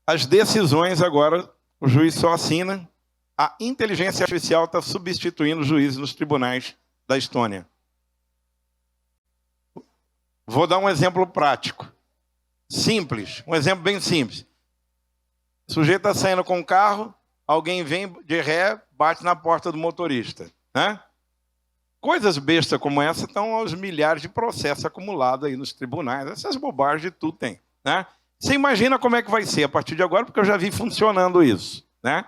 S1: As decisões agora, o juiz só assina. A inteligência artificial está substituindo os juízes nos tribunais da Estônia. Vou dar um exemplo prático. Simples, um exemplo bem simples. O sujeito está saindo com o carro, alguém vem de ré, bate na porta do motorista, né? Coisas bestas como essa estão aos milhares de processos acumulados aí nos tribunais. Essas bobagens de tudo tem, né? Você imagina como é que vai ser a partir de agora, porque eu já vi funcionando isso, né?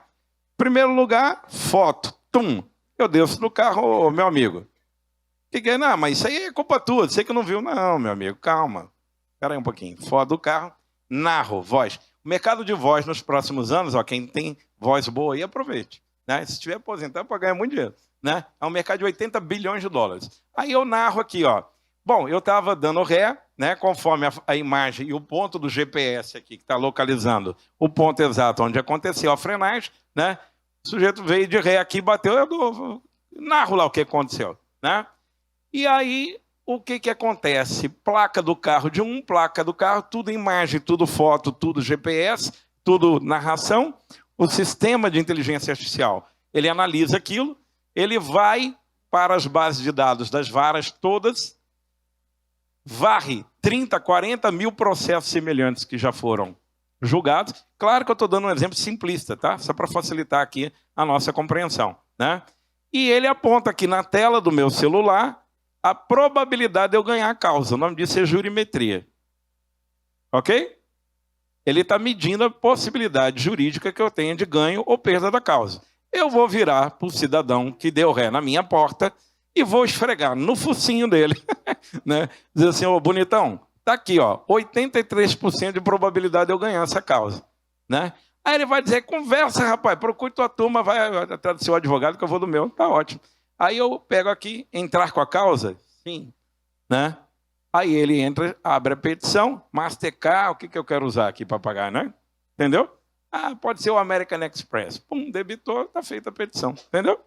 S1: Primeiro lugar, foto. Tum. Eu desço do carro, ô, meu amigo. Que é? Não, mas isso aí é culpa tua. Você que não viu. Não, meu amigo, calma. Espera aí um pouquinho. Foto do carro, narro, voz. O mercado de voz nos próximos anos, ó, quem tem voz boa aí, aproveite, né? Se estiver aposentado, pode ganhar muito dinheiro, né? É um mercado de 80 bilhões de dólares. Aí eu narro aqui, ó. Bom, eu estava dando ré, né? Conforme a imagem e o ponto do GPS aqui, que está localizando o ponto exato onde aconteceu a frenagem, né? O sujeito veio de ré aqui, bateu, eu narro lá o que aconteceu, né? E aí, o que acontece? Placa do carro de um, placa do carro, tudo imagem, tudo foto, tudo GPS, tudo narração. O sistema de inteligência artificial, ele analisa aquilo, ele vai para as bases de dados das varas todas, varre 30, 40 mil processos semelhantes que já foram julgados. Claro que eu estou dando um exemplo simplista, tá? Só para facilitar aqui a nossa compreensão, né? E ele aponta aqui na tela do meu celular a probabilidade de eu ganhar a causa. O nome disso é jurimetria. Ok? Ele está medindo a possibilidade jurídica que eu tenha de ganho ou perda da causa. Eu vou virar para o cidadão que deu ré na minha porta e vou esfregar no focinho dele, né? Dizer assim, ô bonitão, tá aqui, ó, 83% de probabilidade de eu ganhar essa causa, né? Aí ele vai dizer, conversa, rapaz, procure tua turma, vai atrás do seu advogado que eu vou do meu, tá ótimo. Aí eu pego aqui, entrar com a causa, sim, né? Aí ele entra, abre a petição, Mastercard, o que eu quero usar aqui para pagar, né? Entendeu? Ah, pode ser o American Express. Pum, debitou, tá feita a petição, entendeu?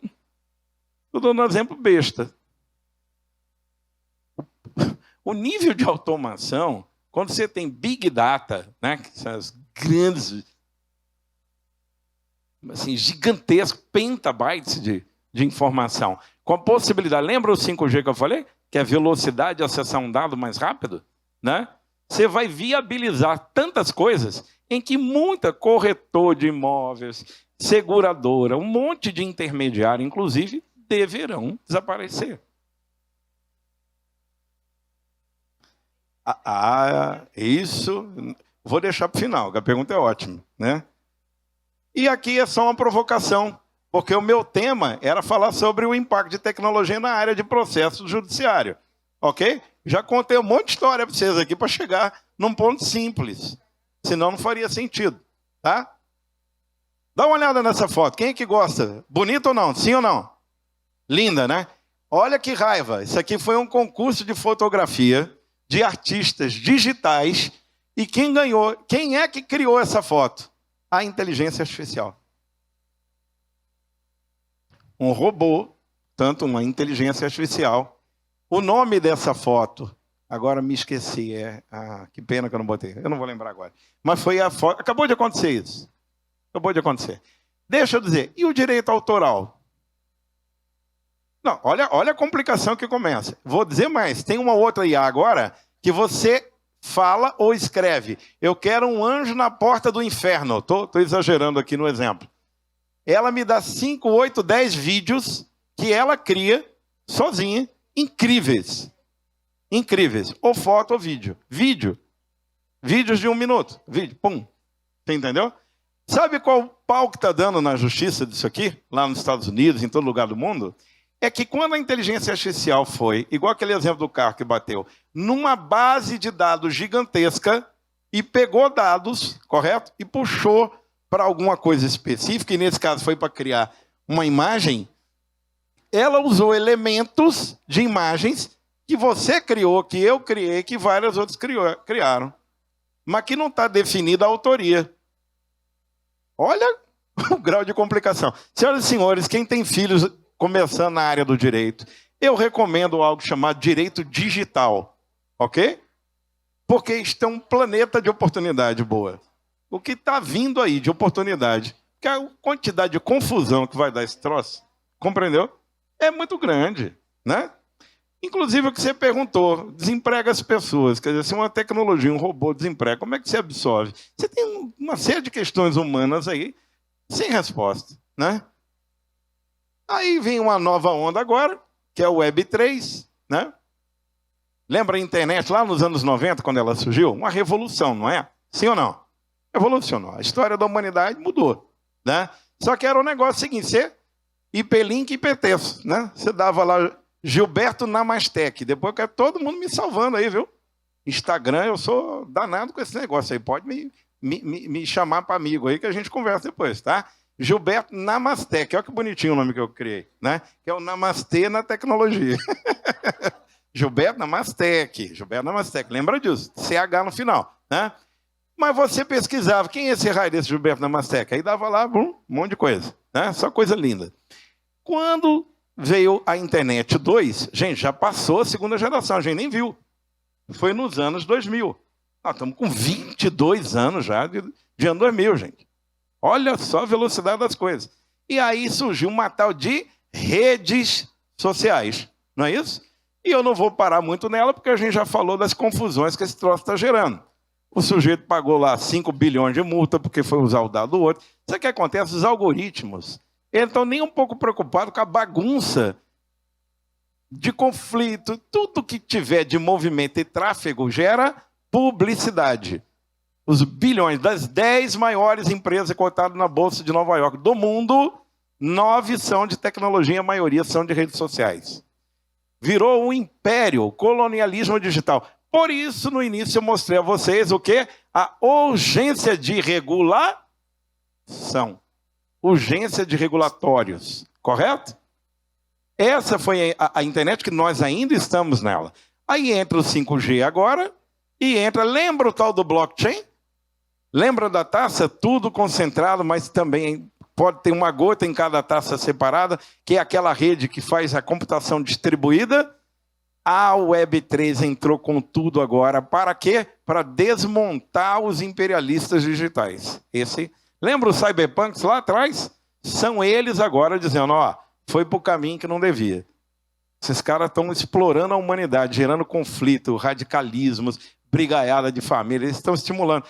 S1: Estou dando um exemplo besta. O nível de automação, quando você tem Big Data, né, que são as grandes, assim, gigantescos petabytes de informação, com a possibilidade, lembra o 5G que eu falei? Que é a velocidade de acessar um dado mais rápido, né? Você vai viabilizar tantas coisas em que muita corretor de imóveis, seguradora, um monte de intermediário, inclusive, deverão desaparecer. Isso, vou deixar para o final, que a pergunta é ótima, né? E aqui é só uma provocação, porque o meu tema era falar sobre o impacto de tecnologia na área de processo judiciário, ok? Já contei um monte de história para vocês aqui para chegar num ponto simples, senão não faria sentido, tá? Dá uma olhada nessa foto, quem é que gosta? Bonito ou não? Sim ou não? Linda, né? Olha que raiva, isso aqui foi um concurso de fotografia de artistas digitais e quem ganhou, quem é que criou essa foto? A inteligência artificial. Um robô, tanto uma inteligência artificial. O nome dessa foto, agora me esqueci, que pena que eu não botei, eu não vou lembrar agora. Mas foi a foto, acabou de acontecer isso. Acabou de acontecer. Deixa eu dizer, e o direito autoral? Não, olha a complicação que começa. Vou dizer mais, tem uma outra IA agora que você fala ou escreve. Eu quero um anjo na porta do inferno. Estou exagerando aqui no exemplo. Ela me dá 5, 8, 10 vídeos que ela cria sozinha, incríveis. Incríveis. Ou foto ou vídeo. Vídeos de 1 minuto. Vídeo, pum. Você entendeu? Sabe qual o pau que está dando na justiça disso aqui? Lá nos Estados Unidos, em todo lugar do mundo? É que quando a inteligência artificial foi, igual aquele exemplo do carro que bateu, numa base de dados gigantesca e pegou dados, correto? E puxou para alguma coisa específica, e nesse caso foi para criar uma imagem, ela usou elementos de imagens que você criou, que eu criei, que vários outros criaram. Mas que não está definida a autoria. Olha o grau de complicação. Senhoras e senhores, quem tem filhos começando na área do direito, eu recomendo algo chamado direito digital, ok? Porque isto é um planeta de oportunidade boa. O que está vindo aí de oportunidade, que a quantidade de confusão que vai dar esse troço, compreendeu? É muito grande, né? Inclusive o que você perguntou, desemprega as pessoas. Quer dizer, se uma tecnologia, um robô desemprega, como é que você absorve? Você tem uma série de questões humanas aí, sem resposta, né? Aí vem uma nova onda agora, que é o Web3, né? Lembra a internet lá nos anos 90, quando ela surgiu? Uma revolução, não é? Sim ou não? Revolucionou. A história da humanidade mudou, né? Só que era um negócio seguinte, você hiperlink e hipertexto, né? Você dava lá Gilberto Namastec, depois quer todo mundo me salvando aí, viu? Instagram, eu sou danado com esse negócio aí, pode me chamar para amigo aí que a gente conversa depois, tá? Gilberto Namastec, olha que bonitinho o nome que eu criei, né? Que é o Namastê na tecnologia. Gilberto Namastec, lembra disso? CH no final, né? Mas você pesquisava, quem é esse raio desse Gilberto Namastec? Aí dava lá, um monte de coisa, né? Só coisa linda. Quando veio a internet 2, gente, já passou a segunda geração, a gente nem viu. Foi nos anos 2000. Nós estamos com 22 anos já de ano 2000, gente. Olha só a velocidade das coisas. E aí surgiu uma tal de redes sociais, não é isso? E eu não vou parar muito nela, porque a gente já falou das confusões que esse troço está gerando. O sujeito pagou lá 5 bilhões de multa porque foi usar o dado do outro. Sabe o que acontece? Os algoritmos, eles estão nem um pouco preocupados com a bagunça de conflito. Tudo que tiver de movimento e tráfego gera publicidade. Os bilhões das 10 maiores empresas cotadas na Bolsa de Nova York do mundo, 9 são de tecnologia, a maioria são de redes sociais. Virou um império, colonialismo digital. Por isso, no início, eu mostrei a vocês o quê? A urgência de regulação. Urgência de regulatórios, correto? Essa foi a internet que nós ainda estamos nela. Aí entra o 5G agora e entra, lembra o tal do blockchain? Lembra da taça? Tudo concentrado, mas também pode ter uma gota em cada taça separada, que é aquela rede que faz a computação distribuída. A Web3 entrou com tudo agora. Para quê? Para desmontar os imperialistas digitais. Lembra os cyberpunks lá atrás? São eles agora dizendo, ó, foi para o caminho que não devia. Esses caras estão explorando a humanidade, gerando conflito, radicalismos, brigaiada de família, eles estão estimulando.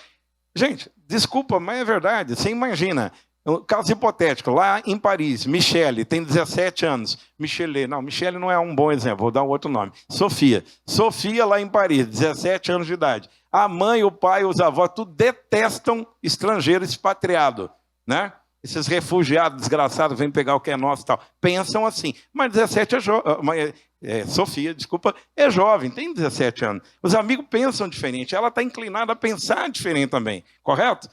S1: Gente, desculpa, mas é verdade. Você imagina, um caso hipotético, lá em Paris, Michele tem 17 anos. Michele não é um bom exemplo, vou dar um outro nome. Sofia lá em Paris, 17 anos de idade. A mãe, o pai, os avós, tudo detestam estrangeiro expatriado, né? Esses refugiados desgraçados vêm pegar o que é nosso e tal. Pensam assim. Mas 17 Sofia, desculpa, é jovem, tem 17 anos. Os amigos pensam diferente. Ela está inclinada a pensar diferente também. Correto?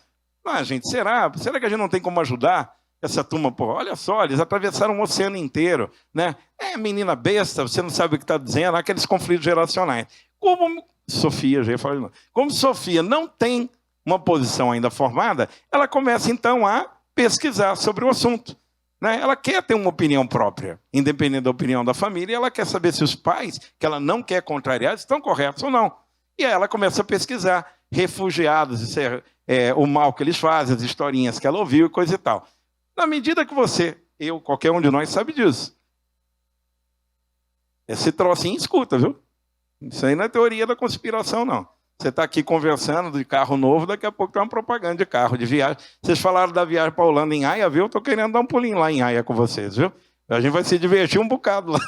S1: Ah, gente, será que a gente não tem como ajudar essa turma? Pô, olha só, eles atravessaram o oceano inteiro, né? É menina besta, você não sabe o que está dizendo, aqueles conflitos geracionais. Como Sofia não tem uma posição ainda formada, ela começa então a pesquisar sobre o assunto, né? Ela quer ter uma opinião própria, independente da opinião da família, e ela quer saber se os pais, que ela não quer contrariar, estão corretos ou não. E aí ela começa a pesquisar refugiados, o mal que eles fazem, as historinhas que ela ouviu e coisa e tal. Na medida que qualquer um de nós sabe disso, Esse trocinho escuta, viu? Isso aí não é teoria da conspiração, não. Você está aqui conversando de carro novo, daqui a pouco tem uma propaganda de carro, de viagem. Vocês falaram da viagem para a Holanda em Haia, viu? Eu estou querendo dar um pulinho lá em Haia com vocês, viu? A gente vai se divertir um bocado lá.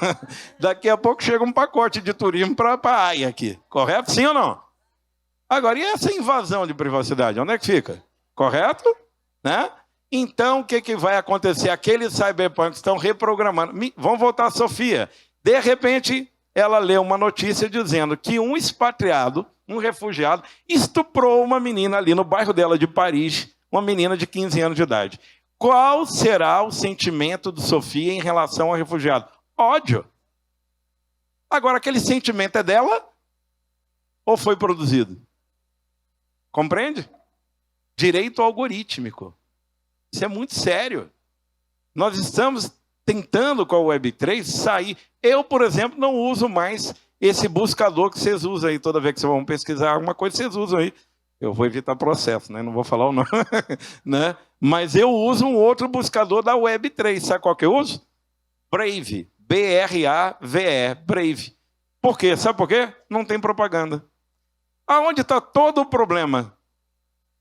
S1: Daqui a pouco chega um pacote de turismo para a Haia aqui. Correto? Sim ou não? Agora, e essa invasão de privacidade? Onde é que fica? Correto? Né? Então, o que vai acontecer? Aqueles cyberpunks estão reprogramando. Vamos voltar a Sofia. De repente, ela lê uma notícia dizendo que um expatriado, um refugiado, estuprou uma menina ali no bairro dela de Paris, uma menina de 15 anos de idade. Qual será o sentimento de Sofia em relação ao refugiado? Ódio. Agora, aquele sentimento é dela ou foi produzido? Compreende? Direito algorítmico. Isso é muito sério. Nós estamos tentando com a Web3 sair. Eu, por exemplo, não uso mais esse buscador que vocês usam aí. Toda vez que vocês vão pesquisar alguma coisa, vocês usam aí. Eu vou evitar processo, né? Não vou falar o nome. Né? Mas eu uso um outro buscador da Web3. Sabe qual que eu uso? Brave. B-R-A-V-E. Brave. Por quê? Sabe por quê? Não tem propaganda. Aonde está todo o problema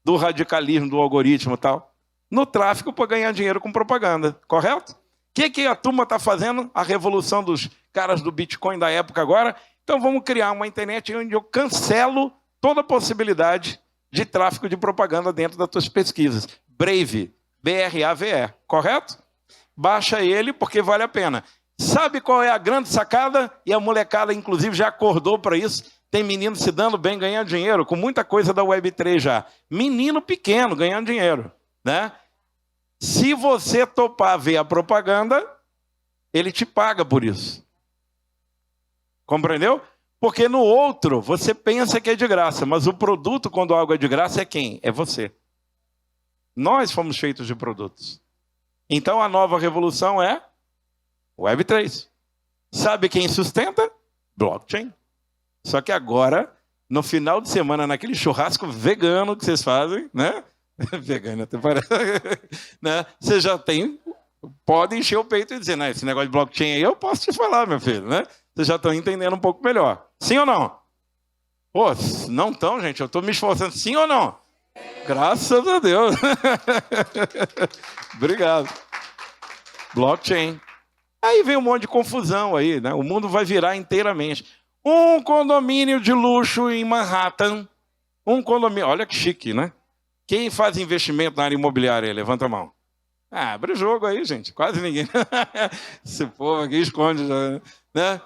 S1: do radicalismo, do algoritmo e tal? No tráfico para ganhar dinheiro com propaganda. Correto? O que a turma está fazendo? A revolução dos caras do Bitcoin da época agora. Então vamos criar uma internet onde eu cancelo toda a possibilidade de tráfico de propaganda dentro das tuas pesquisas. Brave, B-R-A-V-E, correto? Baixa ele porque vale a pena. Sabe qual é a grande sacada? E a molecada, inclusive, já acordou para isso. Tem menino se dando bem, ganhando dinheiro, com muita coisa da Web3 já. Menino pequeno ganhando dinheiro, né? Se você topar ver a propaganda, ele te paga por isso. Compreendeu? Porque no outro, você pensa que é de graça, mas o produto, quando algo é de graça, é quem? É você. Nós fomos feitos de produtos. Então, a nova revolução é Web3. Sabe quem sustenta? Blockchain. Só que agora, no final de semana, naquele churrasco vegano que vocês fazem, né? Vegano até parece. Né? Você já tem... Pode encher o peito e dizer, né? Esse negócio de blockchain aí eu posso te falar, meu filho, né? Vocês já estão entendendo um pouco melhor. Sim ou não? Pô, não estão, gente. Eu estou me esforçando. Sim ou não? Graças a Deus. Obrigado. Blockchain. Aí vem um monte de confusão aí, né? O mundo vai virar inteiramente. Um condomínio de luxo em Manhattan. Um condomínio... Olha que chique, né? Quem faz investimento na área imobiliária aí? Levanta a mão. Ah, abre o jogo aí, gente. Quase ninguém. Esse povo aqui esconde já, né?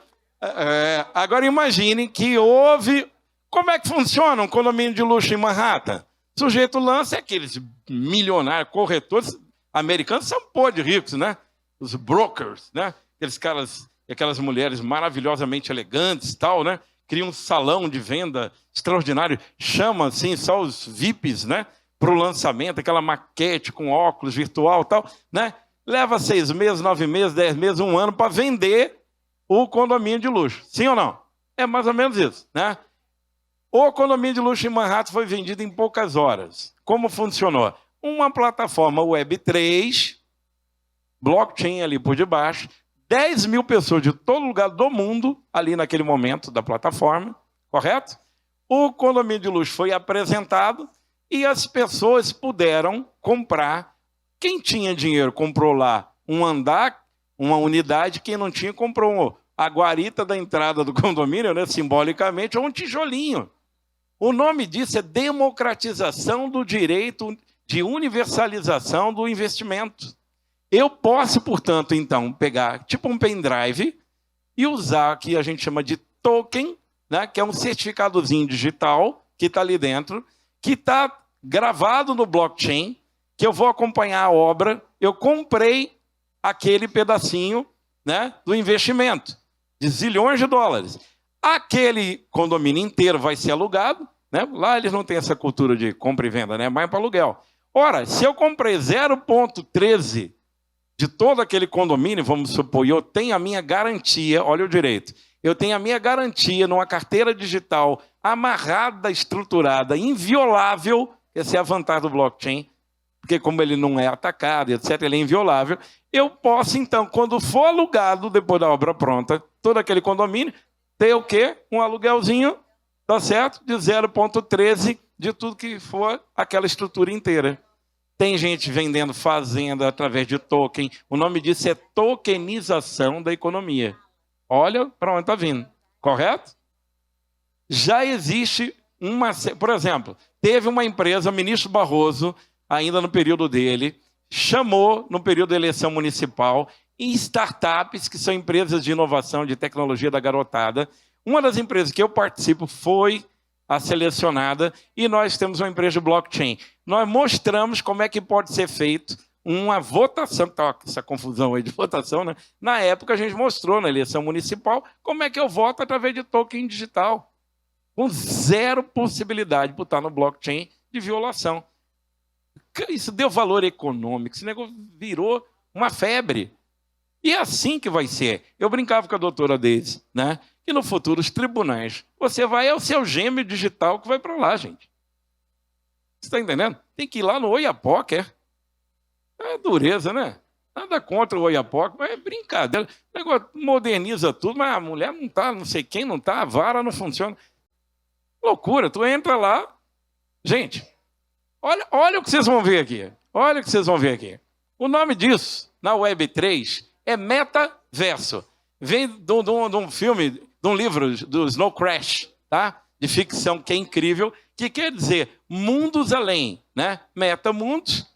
S1: Agora imagine que houve... Como é que funciona um condomínio de luxo em Manhattan? O sujeito lança aqueles milionários, corretores americanos, são pô de ricos, né? Os brokers, né? Aqueles caras, aquelas mulheres maravilhosamente elegantes e tal, né? Criam um salão de venda extraordinário, chama assim só os VIPs, né? Para o lançamento, aquela maquete com óculos virtual e tal, né? Leva 6 meses, 9 meses, 10 meses, 1 ano para vender o condomínio de luxo. Sim ou não? É mais ou menos isso, né? O condomínio de luxo em Manhattan foi vendido em poucas horas. Como funcionou? Uma plataforma Web3, blockchain ali por debaixo, 10 mil pessoas de todo lugar do mundo ali naquele momento da plataforma, correto? O condomínio de luxo foi apresentado e as pessoas puderam comprar. Quem tinha dinheiro comprou lá um andar, uma unidade. Quem não tinha comprou a guarita da entrada do condomínio, né, simbolicamente, ou um tijolinho. O nome disso é democratização do direito de universalização do investimento. Eu posso, portanto, então, pegar tipo um pendrive e usar o que a gente chama de token, né, que é um certificadozinho digital que está ali dentro, que está gravado no blockchain, que eu vou acompanhar a obra. Eu comprei aquele pedacinho, né, do investimento, de zilhões de dólares. Aquele condomínio inteiro vai ser alugado, né? Lá eles não têm essa cultura de compra e venda, né? Mais para aluguel. Ora, se eu comprei 0,13 de todo aquele condomínio, vamos supor, e eu tenho a minha garantia, olha o direito, eu tenho a minha garantia numa carteira digital amarrada, estruturada, inviolável, essa é a vantagem do blockchain, porque como ele não é atacado, etc., ele é inviolável, eu posso, então, quando for alugado, depois da obra pronta, todo aquele condomínio, ter o quê? Um aluguelzinho, tá certo? De 0,13 de tudo que for aquela estrutura inteira. Tem gente vendendo fazenda através de token. O nome disso é tokenização da economia. Olha para onde está vindo. Correto? Já existe uma... Por exemplo, teve uma empresa, o ministro Barroso, ainda no período dele, chamou, no período da eleição municipal, em startups, que são empresas de inovação, de tecnologia da garotada. Uma das empresas que eu participo foi a selecionada, e nós temos uma empresa de blockchain. Nós mostramos como é que pode ser feito uma votação, tá, essa confusão aí de votação, né? Na época a gente mostrou na eleição municipal como é que eu voto através de token digital, com zero possibilidade de botar no blockchain de violação. Isso deu valor econômico, esse negócio virou uma febre. E é assim que vai ser. Eu brincava com a doutora Deise, né? Que no futuro os tribunais, você vai, é o seu gêmeo digital que vai para lá, gente. Você está entendendo? Tem que ir lá no Oiapoque. É dureza, né? Nada contra o Oiapoque, mas é brincadeira. O negócio moderniza tudo, mas a mulher não está, não sei quem não está, a vara não funciona. Loucura, tu entra lá. Gente, olha o que vocês vão ver aqui. Olha o que vocês vão ver aqui. O nome disso, na Web3, é metaverso. Vem de um filme, de um livro do Snow Crash, tá? De ficção, que é incrível, que quer dizer mundos além, né? Metamundos,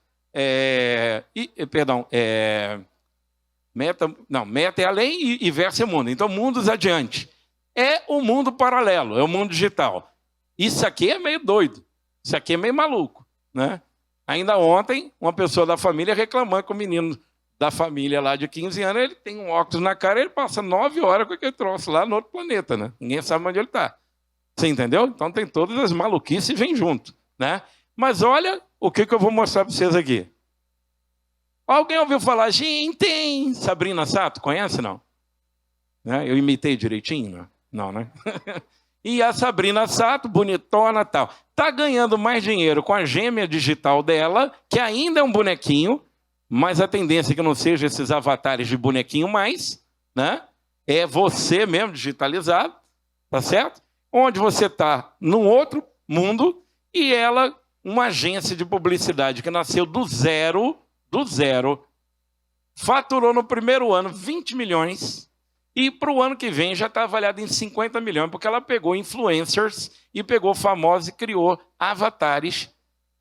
S1: meta é além e verso é mundo. Então, mundos adiante. É o mundo paralelo, é o mundo digital. Isso aqui é meio doido, isso aqui é meio maluco, né? Ainda ontem, uma pessoa da família reclamando com o menino da família lá de 15 anos, ele tem um óculos na cara, ele passa 9 horas com aquele troço lá no outro planeta, né? Ninguém sabe onde ele está. Você entendeu? Então tem todas as maluquices e vem junto, né? Mas olha o que eu vou mostrar para vocês aqui. Alguém ouviu falar, gente, Sabrina Sato, conhece não? Né? Eu imitei direitinho? Não, né? E a Sabrina Sato, bonitona e tal, está ganhando mais dinheiro com a gêmea digital dela, que ainda é um bonequinho, mas a tendência é que não seja esses avatares de bonequinho mais, né? É você mesmo digitalizado, tá certo? Onde você está num outro mundo e ela, uma agência de publicidade que nasceu do zero, faturou no primeiro ano 20 milhões e para o ano que vem já está avaliado em 50 milhões, porque ela pegou influencers e pegou famosos e criou avatares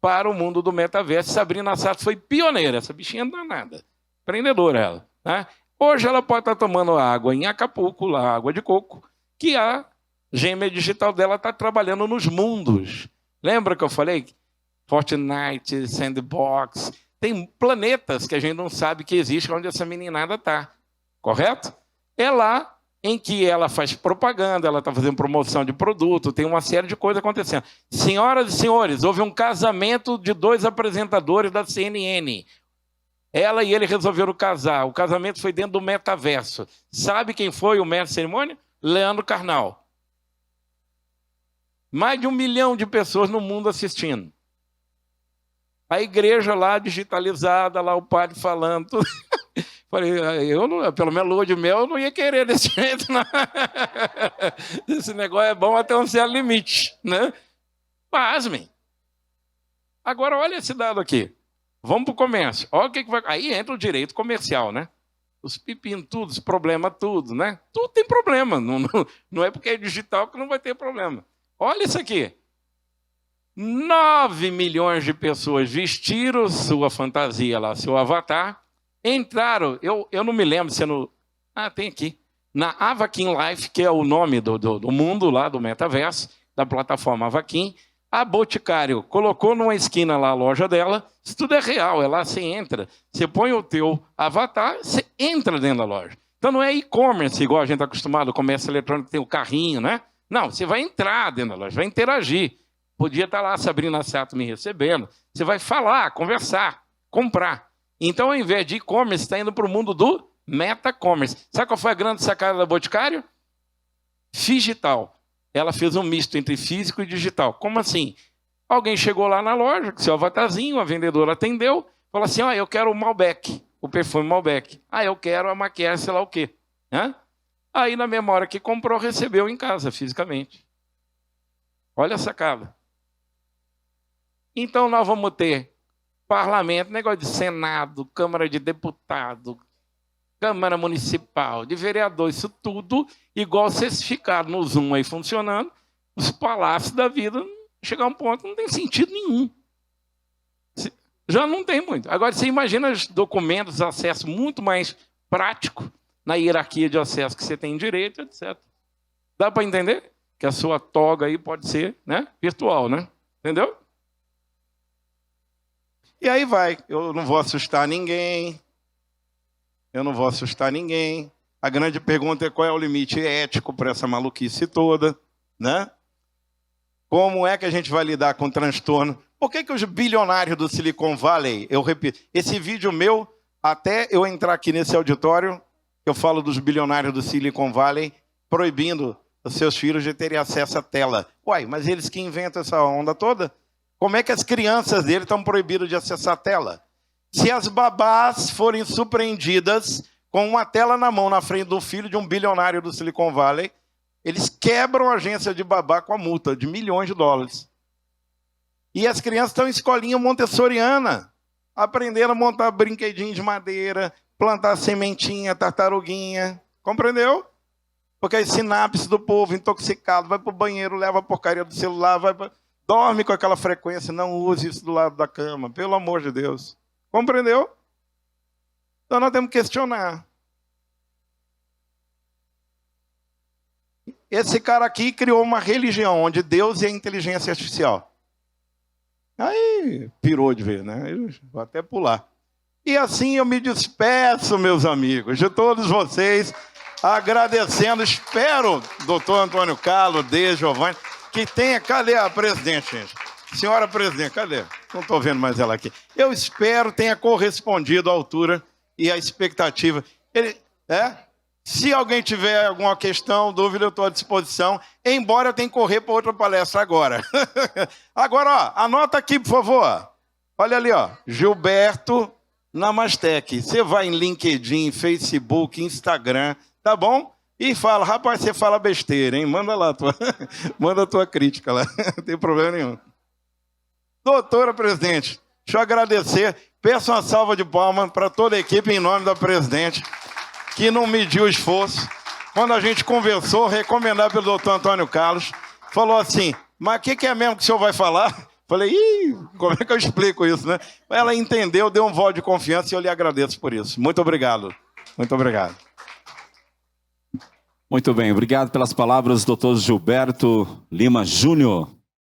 S1: para o mundo do metaverso. Sabrina Sato foi pioneira, essa bichinha não dá nada, empreendedora ela, né? Hoje ela pode estar tomando água em Acapulco, lá, água de coco, que a gêmea digital dela está trabalhando nos mundos. Lembra que eu falei? Fortnite, Sandbox, tem planetas que a gente não sabe que existe onde essa meninada está, correto? É lá em que ela faz propaganda, ela está fazendo promoção de produto, tem uma série de coisas acontecendo. Senhoras e senhores, houve um casamento de 2 apresentadores da CNN. Ela e ele resolveram casar. O casamento foi dentro do metaverso. Sabe quem foi o mestre de cerimônia? Leandro Carnal. Mais de 1 milhão de pessoas no mundo assistindo. A igreja lá digitalizada, lá o padre falando, tudo. Falei, eu não, pelo menos lua de mel eu não ia querer desse jeito, não. Esse negócio é bom até um certo limite, né? Pasmem. Agora, olha esse dado aqui. Vamos para o comércio. Olha o que vai... Aí entra o direito comercial, né? Os pepinos, tudo, os problemas, tudo, né? Tudo tem problema. Não é porque é digital que não vai ter problema. Olha isso aqui. 9 milhões de pessoas vestiram sua fantasia lá, seu avatar, entraram, eu não me lembro se é no... Ah, tem aqui. Na Avakin Life, que é o nome do mundo lá, do metaverso, da plataforma Avakin, a Boticário colocou numa esquina lá a loja dela, isso tudo é real, é lá você entra, você põe o teu avatar, você entra dentro da loja. Então não é e-commerce, igual a gente está acostumado, o comércio eletrônico tem o carrinho, né? Não, você vai entrar dentro da loja, vai interagir. Podia estar lá a Sabrina Sato me recebendo, você vai falar, conversar, comprar. Então, ao invés de e-commerce, está indo para o mundo do meta-commerce. Sabe qual foi a grande sacada da Boticário? Digital. Ela fez um misto entre físico e digital. Como assim? Alguém chegou lá na loja, com seu avatarzinho, a vendedora atendeu, falou assim, eu quero o Malbec. o perfume Malbec. Ah, eu quero a maquiagem, sei lá o quê. Né? Aí, na mesma hora que comprou, recebeu em casa, fisicamente. Olha a sacada. Então, nós vamos ter parlamento, negócio de Senado, Câmara de Deputado, Câmara Municipal, de vereador, isso tudo igual certificado no Zoom aí funcionando, os palácios da vida, chegar a um ponto que não tem sentido nenhum. Já não tem muito. Agora, você imagina os documentos, acesso muito mais prático na hierarquia de acesso que você tem direito, etc. Dá para entender? Que a sua toga aí pode ser, né, virtual, né? Entendeu? E aí vai. Eu não vou assustar ninguém. Eu não vou assustar ninguém. A grande pergunta é qual é o limite ético para essa maluquice toda, né? Como é que a gente vai lidar com o transtorno? Por que os bilionários do Silicon Valley, eu repito, esse vídeo meu, até eu entrar aqui nesse auditório, eu falo dos bilionários do Silicon Valley proibindo os seus filhos de terem acesso à tela. Uai, mas eles que inventam essa onda toda? Como é que as crianças dele estão proibidas de acessar a tela? Se as babás forem surpreendidas com uma tela na mão na frente do filho de um bilionário do Silicon Valley, eles quebram a agência de babá com a multa de milhões de dólares. E as crianças estão em escolinha montessoriana, aprendendo a montar brinquedinhos de madeira, plantar sementinha, tartaruguinha. Compreendeu? Porque as sinapses do povo intoxicado vai para o banheiro, leva a porcaria do celular, dorme com aquela frequência, não use isso do lado da cama, pelo amor de Deus. Compreendeu? Então nós temos que questionar. Esse cara aqui criou uma religião onde Deus é a inteligência artificial. Aí pirou de ver, né? Eu vou até pular. E assim eu me despeço, meus amigos, de todos vocês, agradecendo. Espero, doutor Antônio Carlos, Giovanni, que tenha... Cadê a presidente, gente? Senhora presidente, cadê? Não estou vendo mais ela aqui. Eu espero tenha correspondido à altura e à expectativa. Se alguém tiver alguma questão, dúvida, eu estou à disposição, embora eu tenha que correr para outra palestra agora. Agora, ó, anota aqui, por favor. Olha ali, ó, Gilberto Namastec. Você vai em LinkedIn, Facebook, Instagram, tá bom? E fala, rapaz, você fala besteira, hein? Manda lá, manda a tua crítica lá, não tem problema nenhum. Doutora presidente, deixa eu agradecer, peço uma salva de palmas para toda a equipe em nome da presidente, que não mediu o esforço. Quando a gente conversou, recomendado pelo doutor Antônio Carlos, falou assim, mas o que é mesmo que o senhor vai falar? Falei, como é que eu explico isso, né? Ela entendeu, deu um voto de confiança e eu lhe agradeço por isso. Muito obrigado. Muito obrigado.
S3: Muito bem, obrigado pelas palavras, doutor Gilberto Lima Júnior.